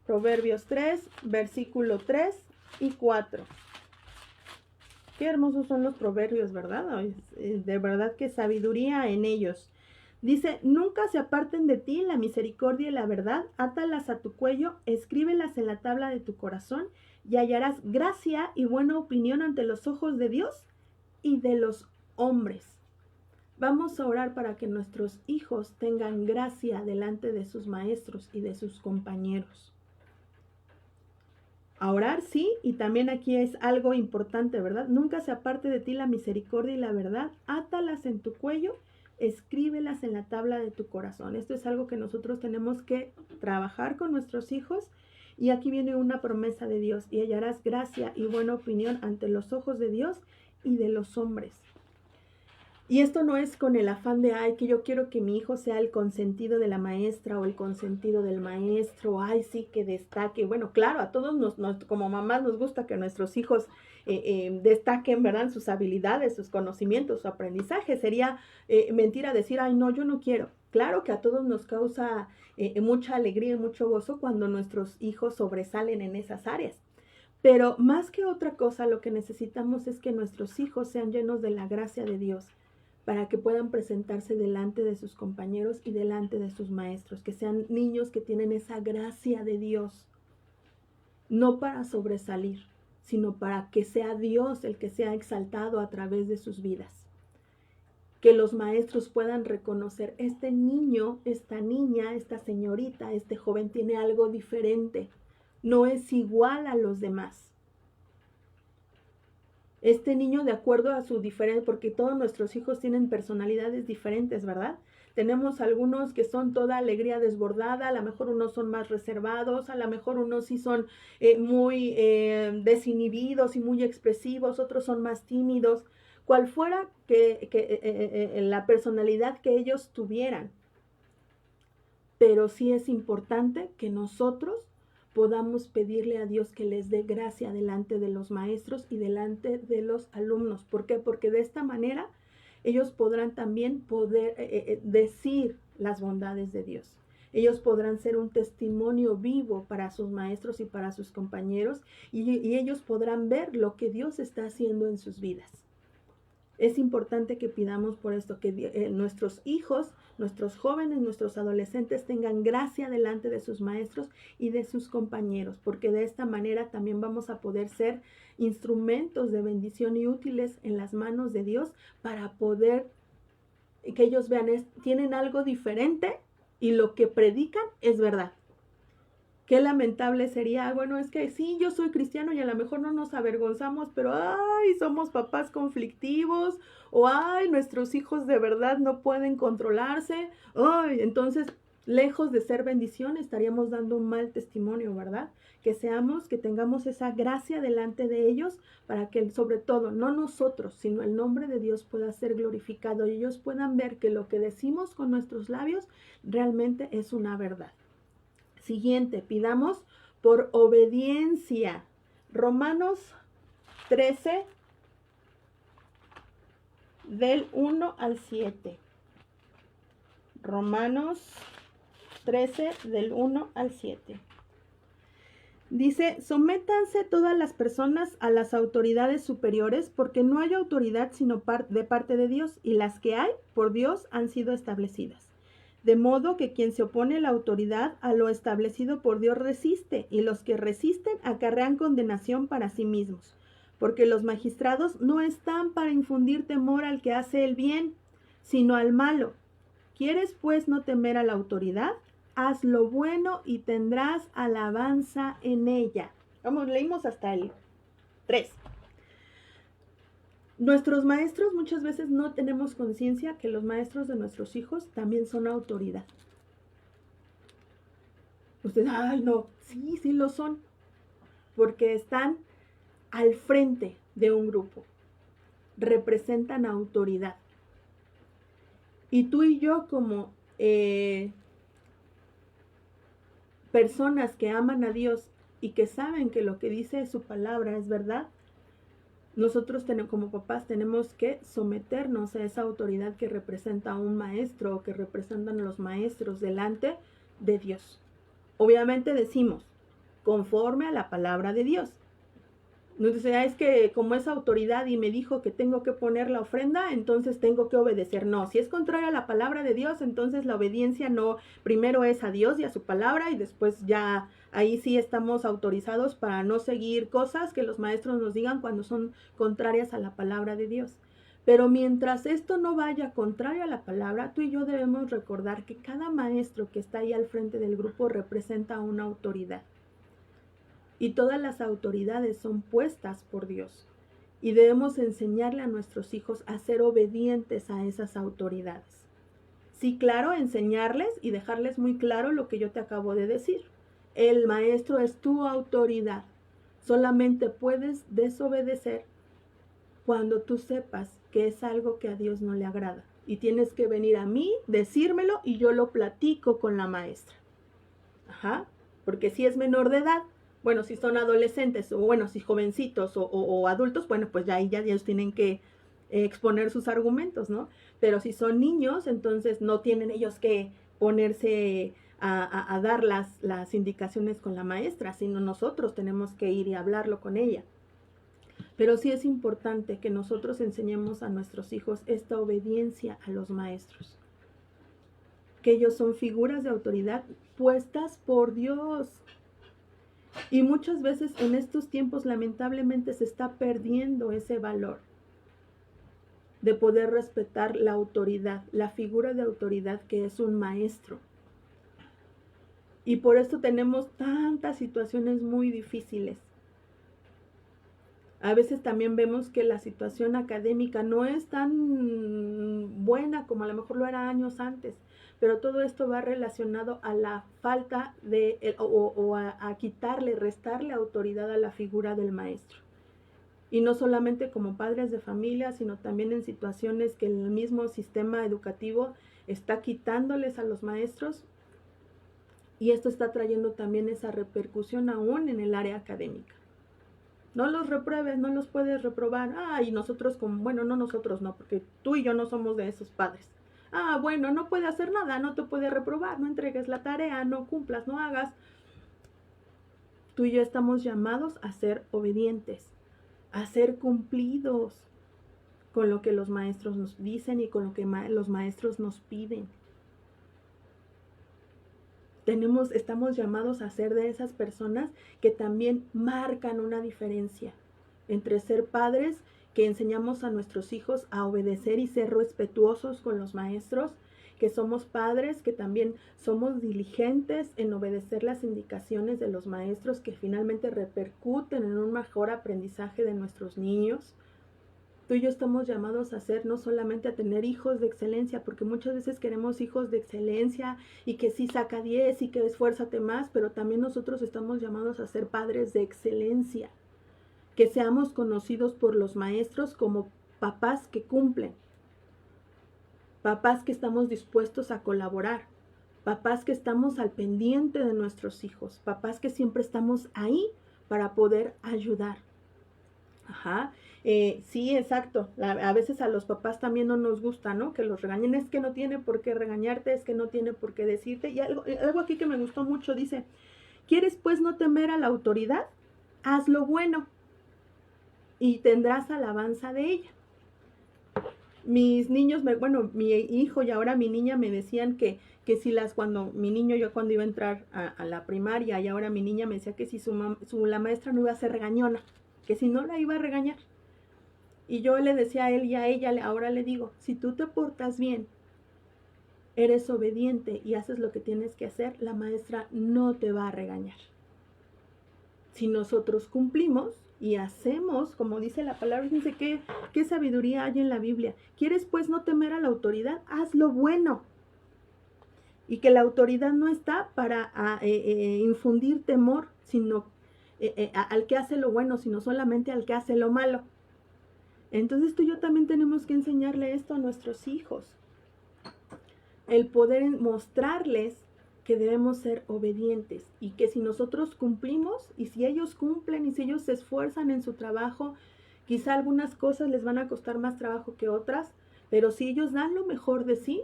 Proverbios 3, versículo 3 y 4. Qué hermosos son los proverbios, ¿verdad? De verdad que sabiduría en ellos. Dice, nunca se aparten de ti la misericordia y la verdad, átalas a tu cuello, escríbelas en la tabla de tu corazón y hallarás gracia y buena opinión ante los ojos de Dios y de los hombres. Vamos a orar para que nuestros hijos tengan gracia delante de sus maestros y de sus compañeros. A orar, sí, y también aquí es algo importante, ¿verdad? Nunca se aparte de ti la misericordia y la verdad, átalas en tu cuello, escríbelas en la tabla de tu corazón. Esto es algo que nosotros tenemos que trabajar con nuestros hijos. Y aquí viene una promesa de Dios, y hallarás gracia y buena opinión ante los ojos de Dios y de los hombres. Y esto no es con el afán de, ay, que yo quiero que mi hijo sea el consentido de la maestra o el consentido del maestro, ay, sí, que destaque. Bueno, claro, a todos como mamás nos gusta que nuestros hijos destaquen, ¿verdad? Sus habilidades, sus conocimientos, su aprendizaje. Sería mentira decir, ay, no, yo no quiero. Claro que a todos nos causa mucha alegría y mucho gozo cuando nuestros hijos sobresalen en esas áreas. Pero más que otra cosa, lo que necesitamos es que nuestros hijos sean llenos de la gracia de Dios, para que puedan presentarse delante de sus compañeros y delante de sus maestros, que sean niños que tienen esa gracia de Dios, no para sobresalir, sino para que sea Dios el que sea exaltado a través de sus vidas. Que los maestros puedan reconocer, este niño, esta niña, esta señorita, este joven tiene algo diferente, no es igual a los demás. Este niño, de acuerdo a su diferencia, porque todos nuestros hijos tienen personalidades diferentes, ¿verdad? Tenemos algunos que son toda alegría desbordada, a lo mejor unos son más reservados, a lo mejor unos sí son muy desinhibidos y muy expresivos, otros son más tímidos, cual fuera que la personalidad que ellos tuvieran. Pero sí es importante que nosotros podamos pedirle a Dios que les dé gracia delante de los maestros y delante de los alumnos. ¿Por qué? Porque de esta manera ellos podrán también decir las bondades de Dios. Ellos podrán ser un testimonio vivo para sus maestros y para sus compañeros y ellos podrán ver lo que Dios está haciendo en sus vidas. Es importante que pidamos por esto, que nuestros hijos, nuestros jóvenes, nuestros adolescentes tengan gracia delante de sus maestros y de sus compañeros, porque de esta manera también vamos a poder ser instrumentos de bendición y útiles en las manos de Dios para poder que ellos vean, tienen algo diferente y lo que predican es verdad. Qué lamentable sería, bueno, es que sí, yo soy cristiano y a lo mejor no nos avergonzamos, pero ay, somos papás conflictivos, o ay, nuestros hijos de verdad no pueden controlarse, ay, entonces, lejos de ser bendición, estaríamos dando un mal testimonio, ¿verdad? Que tengamos esa gracia delante de ellos para que sobre todo, no nosotros, sino el nombre de Dios pueda ser glorificado y ellos puedan ver que lo que decimos con nuestros labios realmente es una verdad. Siguiente, pidamos por obediencia. Romanos 13, del 1 al 7. Romanos 13, del 1 al 7. Dice, sométanse todas las personas a las autoridades superiores, porque no hay autoridad sino de parte de Dios, y las que hay por Dios han sido establecidas. De modo que quien se opone a la autoridad, a lo establecido por Dios resiste, y los que resisten acarrean condenación para sí mismos. Porque los magistrados no están para infundir temor al que hace el bien, sino al malo. ¿Quieres pues no temer a la autoridad? Haz lo bueno y tendrás alabanza en ella. Vamos, leímos hasta el 3. Nuestros maestros muchas veces no tenemos conciencia que los maestros de nuestros hijos también son autoridad. Ustedes, ay no, sí lo son, porque están al frente de un grupo, representan autoridad. Y tú y yo como personas que aman a Dios y que saben que lo que dice su palabra es verdad, nosotros como papás tenemos que someternos a esa autoridad que representa a un maestro o que representan a los maestros delante de Dios. Obviamente decimos, conforme a la palabra de Dios. Entonces, es que como es autoridad y me dijo que tengo que poner la ofrenda, entonces tengo que obedecer. No, si es contrario a la palabra de Dios, entonces la obediencia no, primero es a Dios y a su palabra y después ya ahí sí estamos autorizados para no seguir cosas que los maestros nos digan cuando son contrarias a la palabra de Dios. Pero mientras esto no vaya contrario a la palabra, tú y yo debemos recordar que cada maestro que está ahí al frente del grupo representa una autoridad. Y todas las autoridades son puestas por Dios. Y debemos enseñarle a nuestros hijos a ser obedientes a esas autoridades. Sí, claro, enseñarles y dejarles muy claro lo que yo te acabo de decir. El maestro es tu autoridad. Solamente puedes desobedecer cuando tú sepas que es algo que a Dios no le agrada. Y tienes que venir a mí, decírmelo y yo lo platico con la maestra. Ajá, porque si es menor de edad, bueno, si son adolescentes o bueno, si jovencitos o adultos, bueno, pues ya ahí ya ellos tienen que exponer sus argumentos, ¿no? Pero si son niños, entonces no tienen ellos que ponerse a dar las indicaciones con la maestra, sino nosotros tenemos que ir y hablarlo con ella. Pero sí es importante que nosotros enseñemos a nuestros hijos esta obediencia a los maestros, que ellos son figuras de autoridad puestas por Dios. Y muchas veces en estos tiempos lamentablemente se está perdiendo ese valor de poder respetar la autoridad, la figura de autoridad que es un maestro. Y por esto tenemos tantas situaciones muy difíciles. A veces también vemos que la situación académica no es tan buena como a lo mejor lo era años antes, pero todo esto va relacionado a la falta de, a quitarle, restarle autoridad a la figura del maestro. Y no solamente como padres de familia, sino también en situaciones que el mismo sistema educativo está quitándoles a los maestros. Y esto está trayendo también esa repercusión aún en el área académica. No los repruebes, no los puedes reprobar. Y nosotros bueno, no nosotros no, porque tú y yo no somos de esos padres. Bueno, no puede hacer nada, no te puede reprobar, no entregues la tarea, no cumplas, no hagas. Tú y yo estamos llamados a ser obedientes, a ser cumplidos con lo que los maestros nos dicen y con lo que los maestros nos piden. Estamos llamados a ser de esas personas que también marcan una diferencia entre ser padres que enseñamos a nuestros hijos a obedecer y ser respetuosos con los maestros, que somos padres que también somos diligentes en obedecer las indicaciones de los maestros que finalmente repercuten en un mejor aprendizaje de nuestros niños. Tú y yo estamos llamados a ser, no solamente a tener hijos de excelencia, porque muchas veces queremos hijos de excelencia y que sí saca 10 y que esfuérzate más, pero también nosotros estamos llamados a ser padres de excelencia, que seamos conocidos por los maestros como papás que cumplen, papás que estamos dispuestos a colaborar, papás que estamos al pendiente de nuestros hijos, papás que siempre estamos ahí para poder ayudar. Ajá. Sí, exacto. A veces a los papás también no nos gusta, ¿no? Que los regañen. Es que no tiene por qué regañarte, es que no tiene por qué decirte. Y algo aquí que me gustó mucho dice, ¿quieres pues no temer a la autoridad? Haz lo bueno y tendrás alabanza de ella. Mis niños, mi hijo y ahora mi niña me decían que si cuando iba a entrar a la primaria y ahora mi niña me decía que si la maestra no iba a ser regañona, que si no la iba a regañar. Y yo le decía a él y a ella, ahora le digo, si tú te portas bien, eres obediente y haces lo que tienes que hacer, la maestra no te va a regañar. Si nosotros cumplimos y hacemos, como dice la palabra, fíjense qué sabiduría hay en la Biblia. ¿Quieres pues no temer a la autoridad? Haz lo bueno. Y que la autoridad no está para infundir temor, sino al que hace lo bueno, sino solamente al que hace lo malo. Entonces tú y yo también tenemos que enseñarle esto a nuestros hijos. El poder mostrarles que debemos ser obedientes y que si nosotros cumplimos y si ellos cumplen y si ellos se esfuerzan en su trabajo, quizá algunas cosas les van a costar más trabajo que otras, pero si ellos dan lo mejor de sí,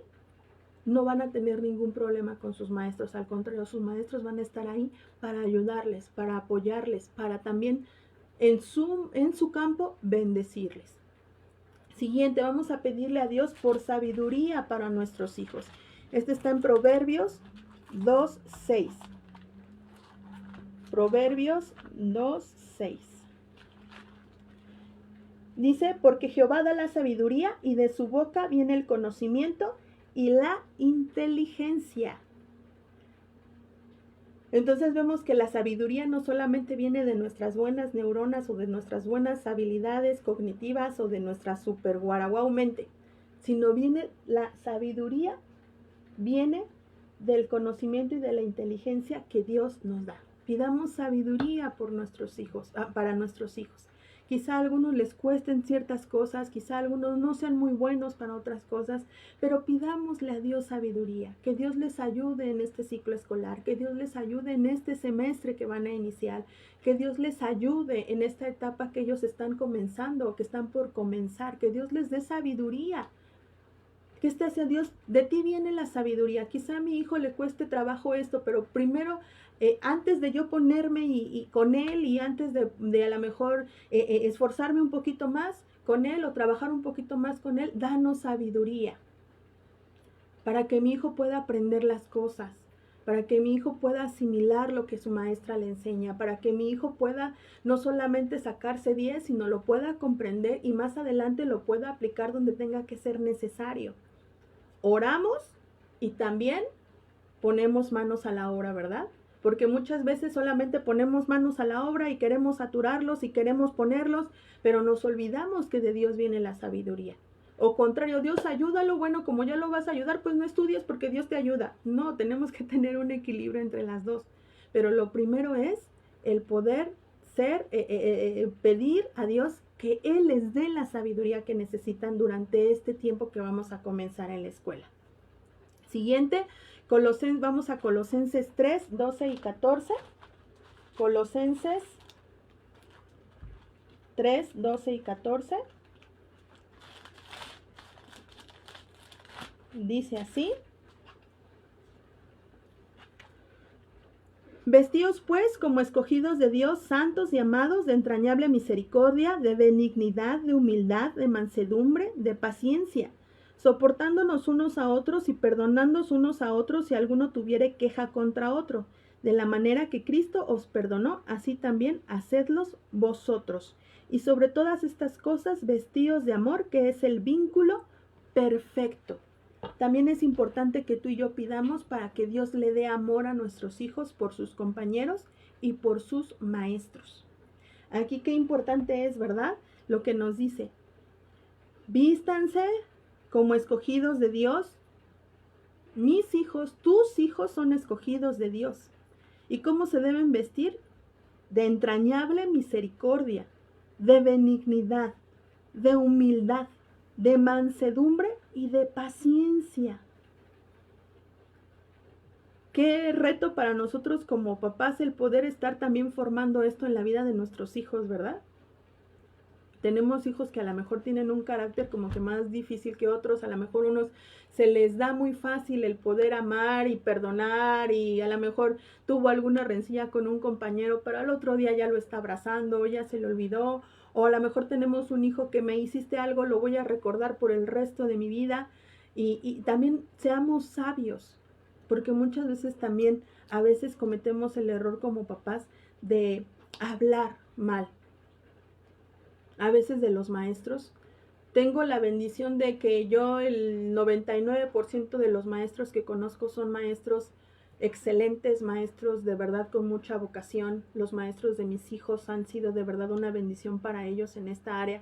no van a tener ningún problema con sus maestros. Al contrario, sus maestros van a estar ahí para ayudarles, para apoyarles, para también en su campo bendecirles. Siguiente, vamos a pedirle a Dios por sabiduría para nuestros hijos. Este está en Proverbios 2:6. Proverbios 2:6. Dice, porque Jehová da la sabiduría y de su boca viene el conocimiento y la inteligencia. Entonces vemos que la sabiduría no solamente viene de nuestras buenas neuronas o de nuestras buenas habilidades cognitivas o de nuestra super guaraguau mente, sino la sabiduría viene del conocimiento y de la inteligencia que Dios nos da. Pidamos sabiduría por nuestros hijos, para nuestros hijos. Quizá a algunos les cuesten ciertas cosas, quizá algunos no sean muy buenos para otras cosas, pero pidámosle a Dios sabiduría, que Dios les ayude en este ciclo escolar, que Dios les ayude en este semestre que van a iniciar, que Dios les ayude en esta etapa que ellos están comenzando o que están por comenzar, que Dios les dé sabiduría. Que hacia Dios, de ti viene la sabiduría. Quizá a mi hijo le cueste trabajo esto, pero primero, antes de yo ponerme y con él y antes de a lo mejor esforzarme un poquito más con él o trabajar un poquito más con él, danos sabiduría para que mi hijo pueda aprender las cosas, para que mi hijo pueda asimilar lo que su maestra le enseña, para que mi hijo pueda no solamente sacarse 10, sino lo pueda comprender y más adelante lo pueda aplicar donde tenga que ser necesario. Oramos y también ponemos manos a la obra, ¿verdad? Porque muchas veces solamente ponemos manos a la obra y queremos saturarlos y queremos ponerlos, pero nos olvidamos que de Dios viene la sabiduría. O contrario, Dios ayúdalo, bueno, como ya lo vas a ayudar, pues no estudies porque Dios te ayuda. No, tenemos que tener un equilibrio entre las dos. Pero lo primero es el poder pedir a Dios que Él les dé la sabiduría que necesitan durante este tiempo que vamos a comenzar en la escuela. Siguiente, vamos a Colosenses 3, 12 y 14. Colosenses 3, 12 y 14. Dice así. Vestíos pues como escogidos de Dios, santos y amados, de entrañable misericordia, de benignidad, de humildad, de mansedumbre, de paciencia, soportándonos unos a otros y perdonándonos unos a otros si alguno tuviere queja contra otro. De la manera que Cristo os perdonó, así también hacedlos vosotros. Y sobre todas estas cosas, vestíos de amor, que es el vínculo perfecto. También es importante que tú y yo pidamos para que Dios le dé amor a nuestros hijos por sus compañeros y por sus maestros. Aquí qué importante es, ¿verdad? Lo que nos dice. Vístanse como escogidos de Dios. Mis hijos, tus hijos son escogidos de Dios. ¿Y cómo se deben vestir? De entrañable misericordia, de benignidad, de humildad, de mansedumbre y de paciencia. Qué reto para nosotros como papás el poder estar también formando esto en la vida de nuestros hijos, ¿verdad? Tenemos hijos que a lo mejor tienen un carácter como que más difícil que otros, a lo mejor unos se les da muy fácil el poder amar y perdonar y a lo mejor tuvo alguna rencilla con un compañero, pero al otro día ya lo está abrazando, ya se le olvidó, o a lo mejor tenemos un hijo que me hiciste algo, lo voy a recordar por el resto de mi vida y también seamos sabios, porque muchas veces también a veces cometemos el error como papás de hablar mal. A veces de los maestros. Tengo la bendición de que yo el 99% de los maestros que conozco son maestros excelentes, maestros de verdad con mucha vocación. Los maestros de mis hijos han sido de verdad una bendición para ellos en esta área.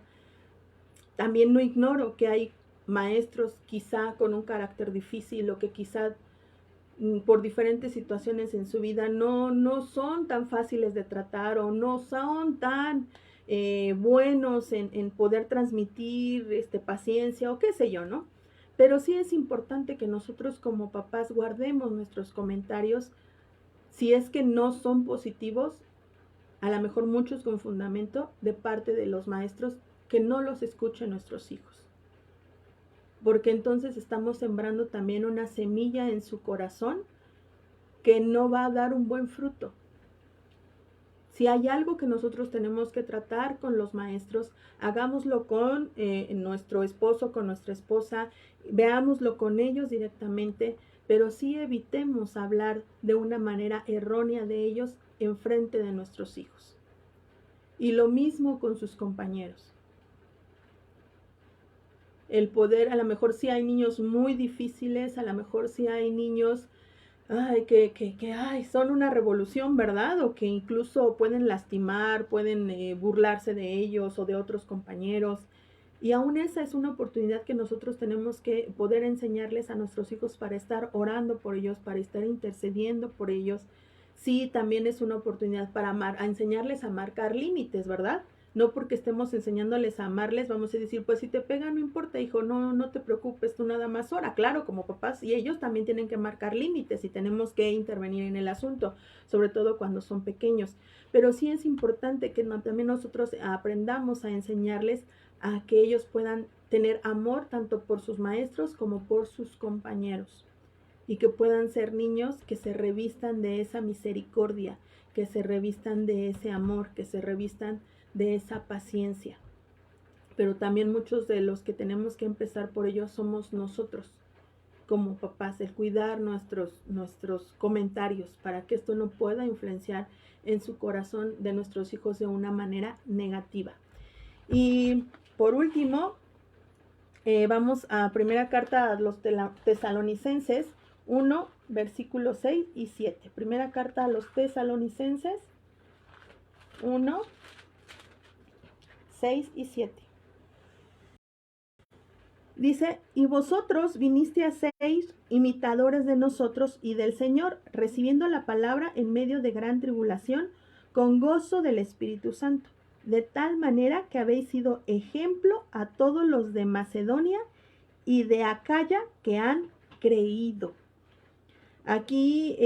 También no ignoro que hay maestros quizá con un carácter difícil o que quizá por diferentes situaciones en su vida no son tan fáciles de tratar o no son tan buenos en poder transmitir paciencia o qué sé yo, ¿no? Pero sí es importante que nosotros como papás guardemos nuestros comentarios, si es que no son positivos, a lo mejor muchos con fundamento de parte de los maestros, que no los escuchen nuestros hijos. Porque entonces estamos sembrando también una semilla en su corazón que no va a dar un buen fruto. Si hay algo que nosotros tenemos que tratar con los maestros, hagámoslo con nuestro esposo, con nuestra esposa, veámoslo con ellos directamente, pero sí evitemos hablar de una manera errónea de ellos en frente de nuestros hijos. Y lo mismo con sus compañeros. El poder, a lo mejor sí hay niños muy difíciles, a lo mejor sí hay niños que son una revolución, ¿verdad? O que incluso pueden lastimar, pueden burlarse de ellos o de otros compañeros. Y aún esa es una oportunidad que nosotros tenemos que poder enseñarles a nuestros hijos para estar orando por ellos, para estar intercediendo por ellos. Sí, también es una oportunidad para a enseñarles a marcar límites, ¿verdad? No porque estemos enseñándoles a amarles, vamos a decir, pues si te pegan, no importa, hijo, no te preocupes, tú nada más ora. Claro, como papás, y ellos también tienen que marcar límites y tenemos que intervenir en el asunto, sobre todo cuando son pequeños. Pero sí es importante que también nosotros aprendamos a enseñarles a que ellos puedan tener amor tanto por sus maestros como por sus compañeros. Y que puedan ser niños que se revistan de esa misericordia, que se revistan de ese amor, que se revistan de esa paciencia. Pero también muchos de los que tenemos que empezar por ello somos nosotros, como papás, el cuidar nuestros comentarios para que esto no pueda influenciar en su corazón de nuestros hijos de una manera negativa. Y por último, vamos a primera carta a los tesalonicenses 1, versículos 6 y 7. Primera carta a los tesalonicenses 1, 6 y 7. Dice, y vosotros viniste a ser imitadores de nosotros y del Señor, recibiendo la palabra en medio de gran tribulación, con gozo del Espíritu Santo, de tal manera que habéis sido ejemplo a todos los de Macedonia y de Acaya que han creído. Aquí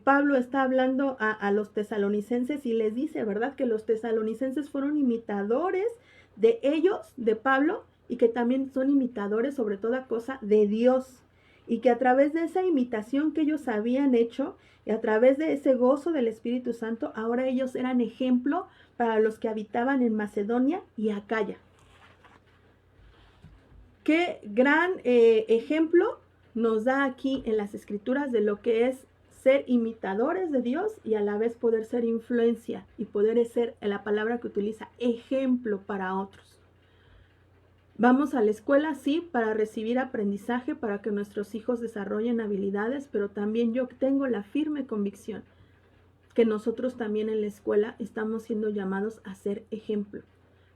Pablo está hablando a los tesalonicenses y les dice, ¿verdad? Que los tesalonicenses fueron imitadores de ellos, de Pablo, y que también son imitadores sobre toda cosa de Dios. y que a través de esa imitación que ellos habían hecho y a través de ese gozo del Espíritu Santo, ahora ellos eran ejemplo para los que habitaban en Macedonia y Acaya. Qué gran ejemplo nos da aquí en las Escrituras de lo que es ser imitadores de Dios y a la vez poder ser influencia y poder ser, la palabra que utiliza, ejemplo para otros. Vamos a la escuela, sí, para recibir aprendizaje, para que nuestros hijos desarrollen habilidades, pero también yo tengo la firme convicción que nosotros también en la escuela estamos siendo llamados a ser ejemplo.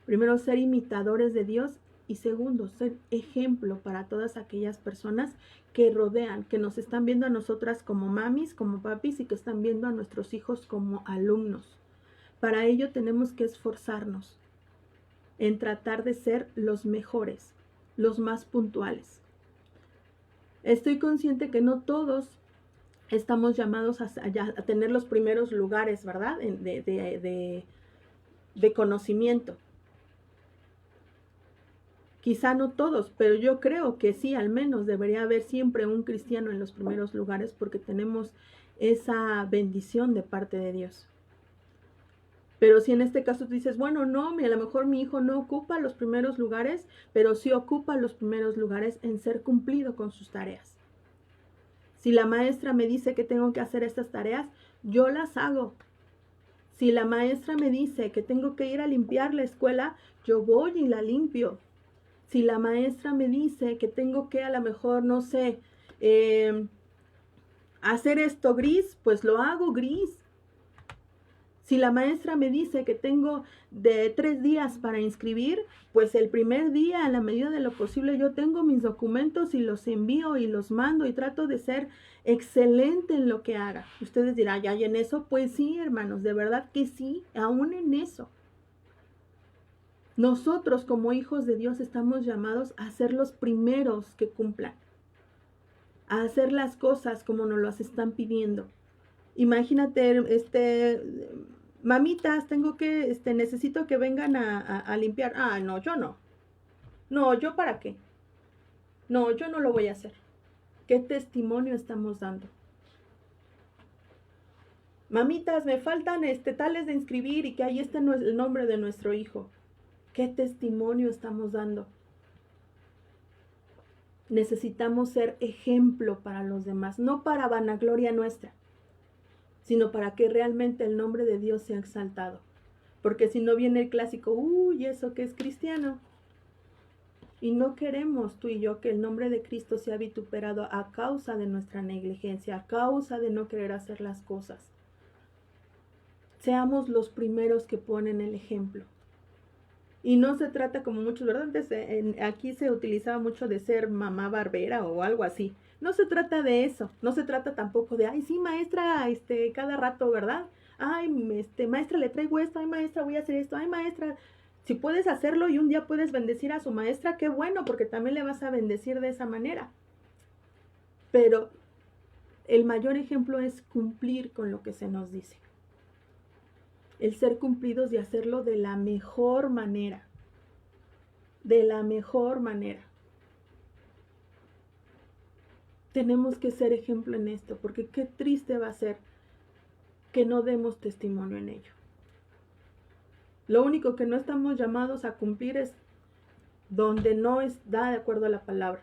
Primero, ser imitadores de Dios y segundo, ser ejemplo para todas aquellas personas que rodean, que nos están viendo a nosotras como mamis, como papis y que están viendo a nuestros hijos como alumnos. Para ello tenemos que esforzarnos en tratar de ser los mejores, los más puntuales. Estoy consciente que no todos estamos llamados a tener los primeros lugares, ¿verdad? De conocimiento. Quizá no todos, pero yo creo que sí, al menos debería haber siempre un cristiano en los primeros lugares porque tenemos esa bendición de parte de Dios. Pero si en este caso tú dices, bueno, no, a lo mejor mi hijo no ocupa los primeros lugares, pero sí ocupa los primeros lugares en ser cumplido con sus tareas. Si la maestra me dice que tengo que hacer estas tareas, yo las hago. Si la maestra me dice que tengo que ir a limpiar la escuela, yo voy y la limpio. Si la maestra me dice que tengo que a lo mejor, no sé, hacer esto gris, pues lo hago gris. Si la maestra me dice que tengo de 3 días para inscribir, pues el primer día, a la medida de lo posible, yo tengo mis documentos y los envío y los mando y trato de ser excelente en lo que haga. Ustedes dirán, ¿ya hay en eso? Pues sí, hermanos, de verdad que sí, aún en eso. Nosotros como hijos de Dios estamos llamados a ser los primeros que cumplan, a hacer las cosas como nos las están pidiendo. Imagínate, mamitas, necesito que vengan a limpiar. Ah, no, yo no. No, ¿yo para qué? No, yo no lo voy a hacer. ¿Qué testimonio estamos dando? Mamitas, me faltan tales de inscribir y que ahí esté el nombre de nuestro hijo. ¿Qué testimonio estamos dando? Necesitamos ser ejemplo para los demás, no para vanagloria nuestra, sino para que realmente el nombre de Dios sea exaltado. Porque si no viene el clásico, uy, eso que es cristiano. Y no queremos tú y yo que el nombre de Cristo sea vituperado a causa de nuestra negligencia, a causa de no querer hacer las cosas. Seamos los primeros que ponen el ejemplo. Y no se trata como muchos, ¿verdad? Antes aquí se utilizaba mucho de ser mamá barbera o algo así. No se trata de eso, no se trata tampoco de, ay, sí, maestra, cada rato, ¿verdad? Ay, maestra, le traigo esto, ay, maestra, voy a hacer esto, ay, maestra. Si puedes hacerlo y un día puedes bendecir a su maestra, qué bueno, porque también le vas a bendecir de esa manera. Pero el mayor ejemplo es cumplir con lo que se nos dice. El ser cumplidos y hacerlo de la mejor manera. De la mejor manera. Tenemos que ser ejemplo en esto, porque qué triste va a ser que no demos testimonio en ello. Lo único que no estamos llamados a cumplir es donde no da de acuerdo a la palabra.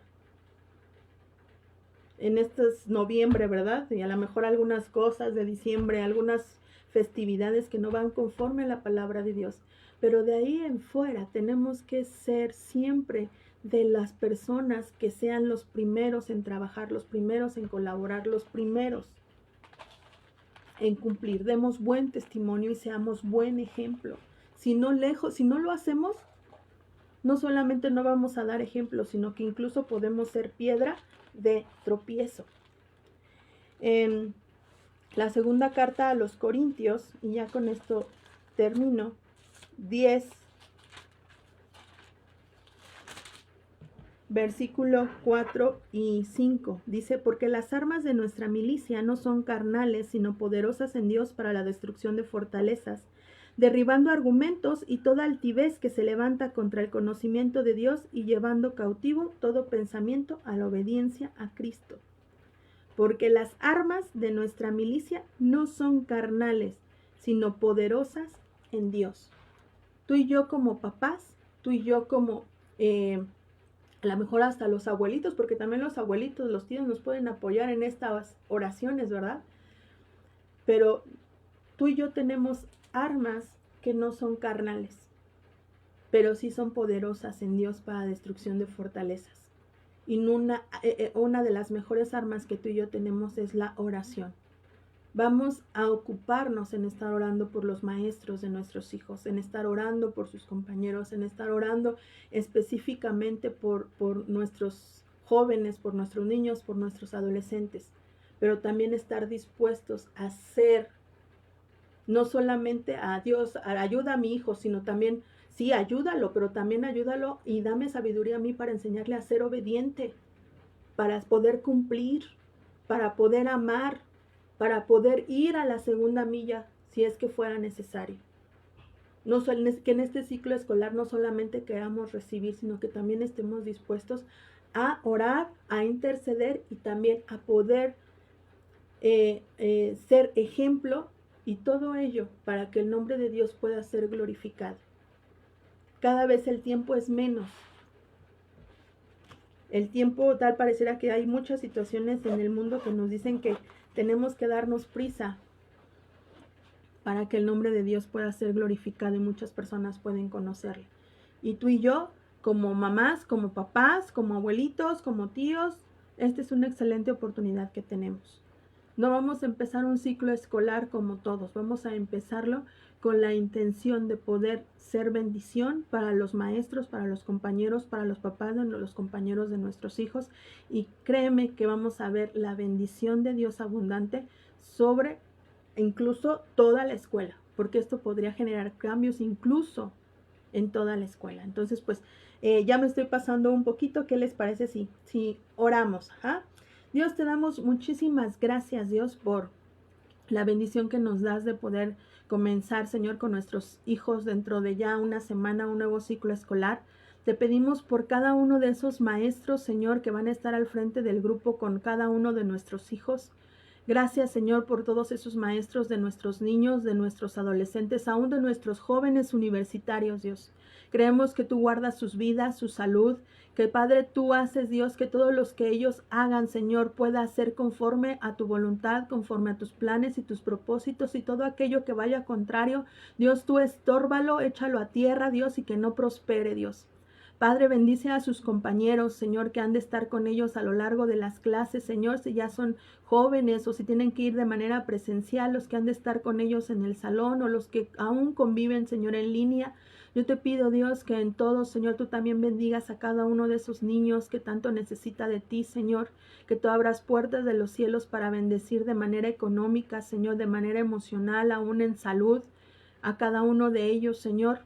En estos noviembre, ¿verdad? Y a lo mejor algunas cosas de diciembre, algunas festividades que no van conforme a la palabra de Dios. Pero de ahí en fuera tenemos que ser siempre de las personas que sean los primeros en trabajar, los primeros en colaborar, los primeros en cumplir. Demos buen testimonio y seamos buen ejemplo. Si no lo hacemos, no solamente no vamos a dar ejemplo, sino que incluso podemos ser piedra de tropiezo. En la segunda carta a los Corintios, y ya con esto termino, 10, versículo 4 y 5, dice, porque las armas de nuestra milicia no son carnales, sino poderosas en Dios para la destrucción de fortalezas, derribando argumentos y toda altivez que se levanta contra el conocimiento de Dios y llevando cautivo todo pensamiento a la obediencia a Cristo. Porque las armas de nuestra milicia no son carnales, sino poderosas en Dios. Tú y yo como papás, tú y yo como a lo mejor hasta los abuelitos, porque también los abuelitos, los tíos nos pueden apoyar en estas oraciones, ¿verdad? Pero tú y yo tenemos armas que no son carnales, pero sí son poderosas en Dios para destrucción de fortalezas. Y una de las mejores armas que tú y yo tenemos es la oración. Vamos a ocuparnos en estar orando por los maestros de nuestros hijos, en estar orando por sus compañeros, en estar orando específicamente por nuestros jóvenes, por nuestros niños, por nuestros adolescentes, pero también estar dispuestos a ser, no solamente a Dios, ayuda a mi hijo, sino también, sí, ayúdalo, pero también ayúdalo y dame sabiduría a mí para enseñarle a ser obediente, para poder cumplir, para poder amar, para poder ir a la segunda milla si es que fuera necesario. No, que en este ciclo escolar no solamente queramos recibir, sino que también estemos dispuestos a orar, a interceder y también a poder ser ejemplo, y todo ello para que el nombre de Dios pueda ser glorificado. Cada vez el tiempo es menos. El tiempo, tal pareciera que hay muchas situaciones en el mundo que nos dicen que tenemos que darnos prisa para que el nombre de Dios pueda ser glorificado y muchas personas pueden conocerle. Y tú y yo, como mamás, como papás, como abuelitos, como tíos, esta es una excelente oportunidad que tenemos. No vamos a empezar un ciclo escolar como todos, vamos a empezarlo con la intención de poder ser bendición para los maestros, para los compañeros, para los papás de los compañeros de nuestros hijos. Y créeme que vamos a ver la bendición de Dios abundante sobre incluso toda la escuela, porque esto podría generar cambios incluso en toda la escuela. Entonces, pues ya me estoy pasando un poquito. ¿Qué les parece si oramos? Dios, te damos muchísimas gracias, Dios, por la bendición que nos das de poder comenzar, Señor, con nuestros hijos dentro de ya una semana, un nuevo ciclo escolar. Te pedimos por cada uno de esos maestros, Señor, que van a estar al frente del grupo con cada uno de nuestros hijos. Gracias, Señor, por todos esos maestros de nuestros niños, de nuestros adolescentes, aún de nuestros jóvenes universitarios, Dios. Creemos que tú guardas sus vidas, su salud, que Padre, tú haces, Dios, que todos los que ellos hagan, Señor, pueda ser conforme a tu voluntad, conforme a tus planes y tus propósitos, y todo aquello que vaya contrario, Dios, tú estórbalo, échalo a tierra, Dios, y que no prospere, Dios. Padre, bendice a sus compañeros, Señor, que han de estar con ellos a lo largo de las clases, Señor, si ya son jóvenes o si tienen que ir de manera presencial, los que han de estar con ellos en el salón o los que aún conviven, Señor, en línea. Yo te pido, Dios, que en todo, Señor, tú también bendigas a cada uno de esos niños que tanto necesita de ti, Señor, que tú abras puertas de los cielos para bendecir de manera económica, Señor, de manera emocional, aún en salud, a cada uno de ellos, Señor.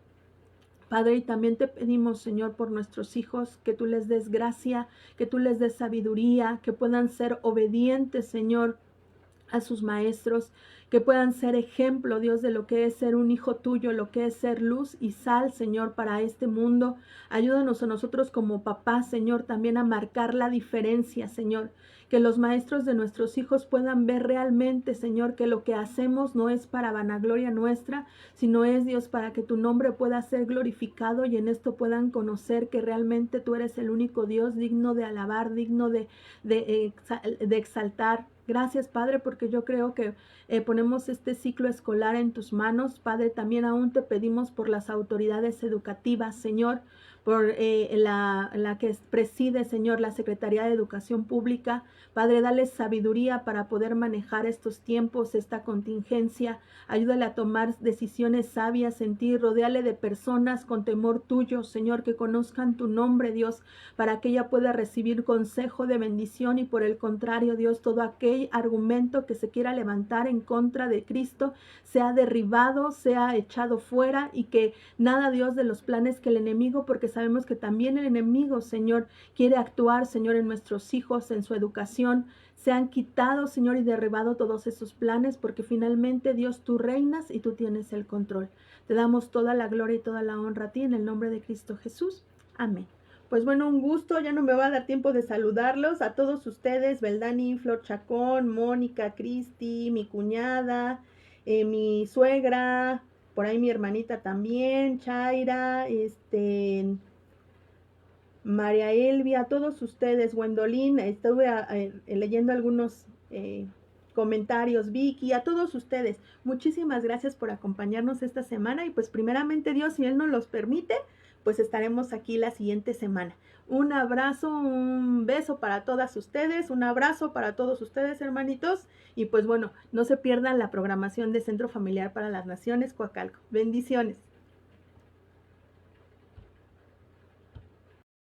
Padre, y también te pedimos, Señor, por nuestros hijos, que tú les des gracia, que tú les des sabiduría, que puedan ser obedientes, Señor, a sus maestros, que puedan ser ejemplo, Dios, de lo que es ser un hijo tuyo, lo que es ser luz y sal, Señor, para este mundo. Ayúdanos a nosotros como papás, Señor, también a marcar la diferencia, Señor. Que los maestros de nuestros hijos puedan ver realmente, Señor, que lo que hacemos no es para vanagloria nuestra, sino es, Dios, para que tu nombre pueda ser glorificado y en esto puedan conocer que realmente tú eres el único Dios digno de alabar, digno de exaltar. Gracias, Padre, porque yo creo que ponemos este ciclo escolar en tus manos. Padre, también aún te pedimos por las autoridades educativas, Señor, por la que preside, Señor, la Secretaría de Educación Pública. Padre, dale sabiduría para poder manejar estos tiempos, esta contingencia. Ayúdale a tomar decisiones sabias en ti. Rodéale de personas con temor tuyo, Señor, que conozcan tu nombre, Dios, para que ella pueda recibir consejo de bendición y por el contrario, Dios, todo aquello argumento que se quiera levantar en contra de Cristo sea derribado, sea echado fuera, y que nada, Dios, de los planes que el enemigo, porque sabemos que también el enemigo, Señor, quiere actuar, Señor, en nuestros hijos, en su educación, sean quitados, Señor, y derribado todos esos planes, porque finalmente, Dios, tú reinas y tú tienes el control. Te damos toda la gloria y toda la honra a ti en el nombre de Cristo Jesús. Amén. Pues bueno, un gusto, ya no me va a dar tiempo de saludarlos a todos ustedes, Beldani, Flor Chacón, Mónica, Cristi, mi cuñada, mi suegra, por ahí mi hermanita también, Chaira, María Elvia, a todos ustedes, Gwendolyn, estuve leyendo algunos comentarios, Vicky, a todos ustedes, muchísimas gracias por acompañarnos esta semana, y pues primeramente Dios, si Él nos los permite, pues estaremos aquí la siguiente semana. Un abrazo, un beso para todas ustedes, un abrazo para todos ustedes, hermanitos, y pues bueno, no se pierdan la programación de Centro Familiar para las Naciones Coacalco. Bendiciones.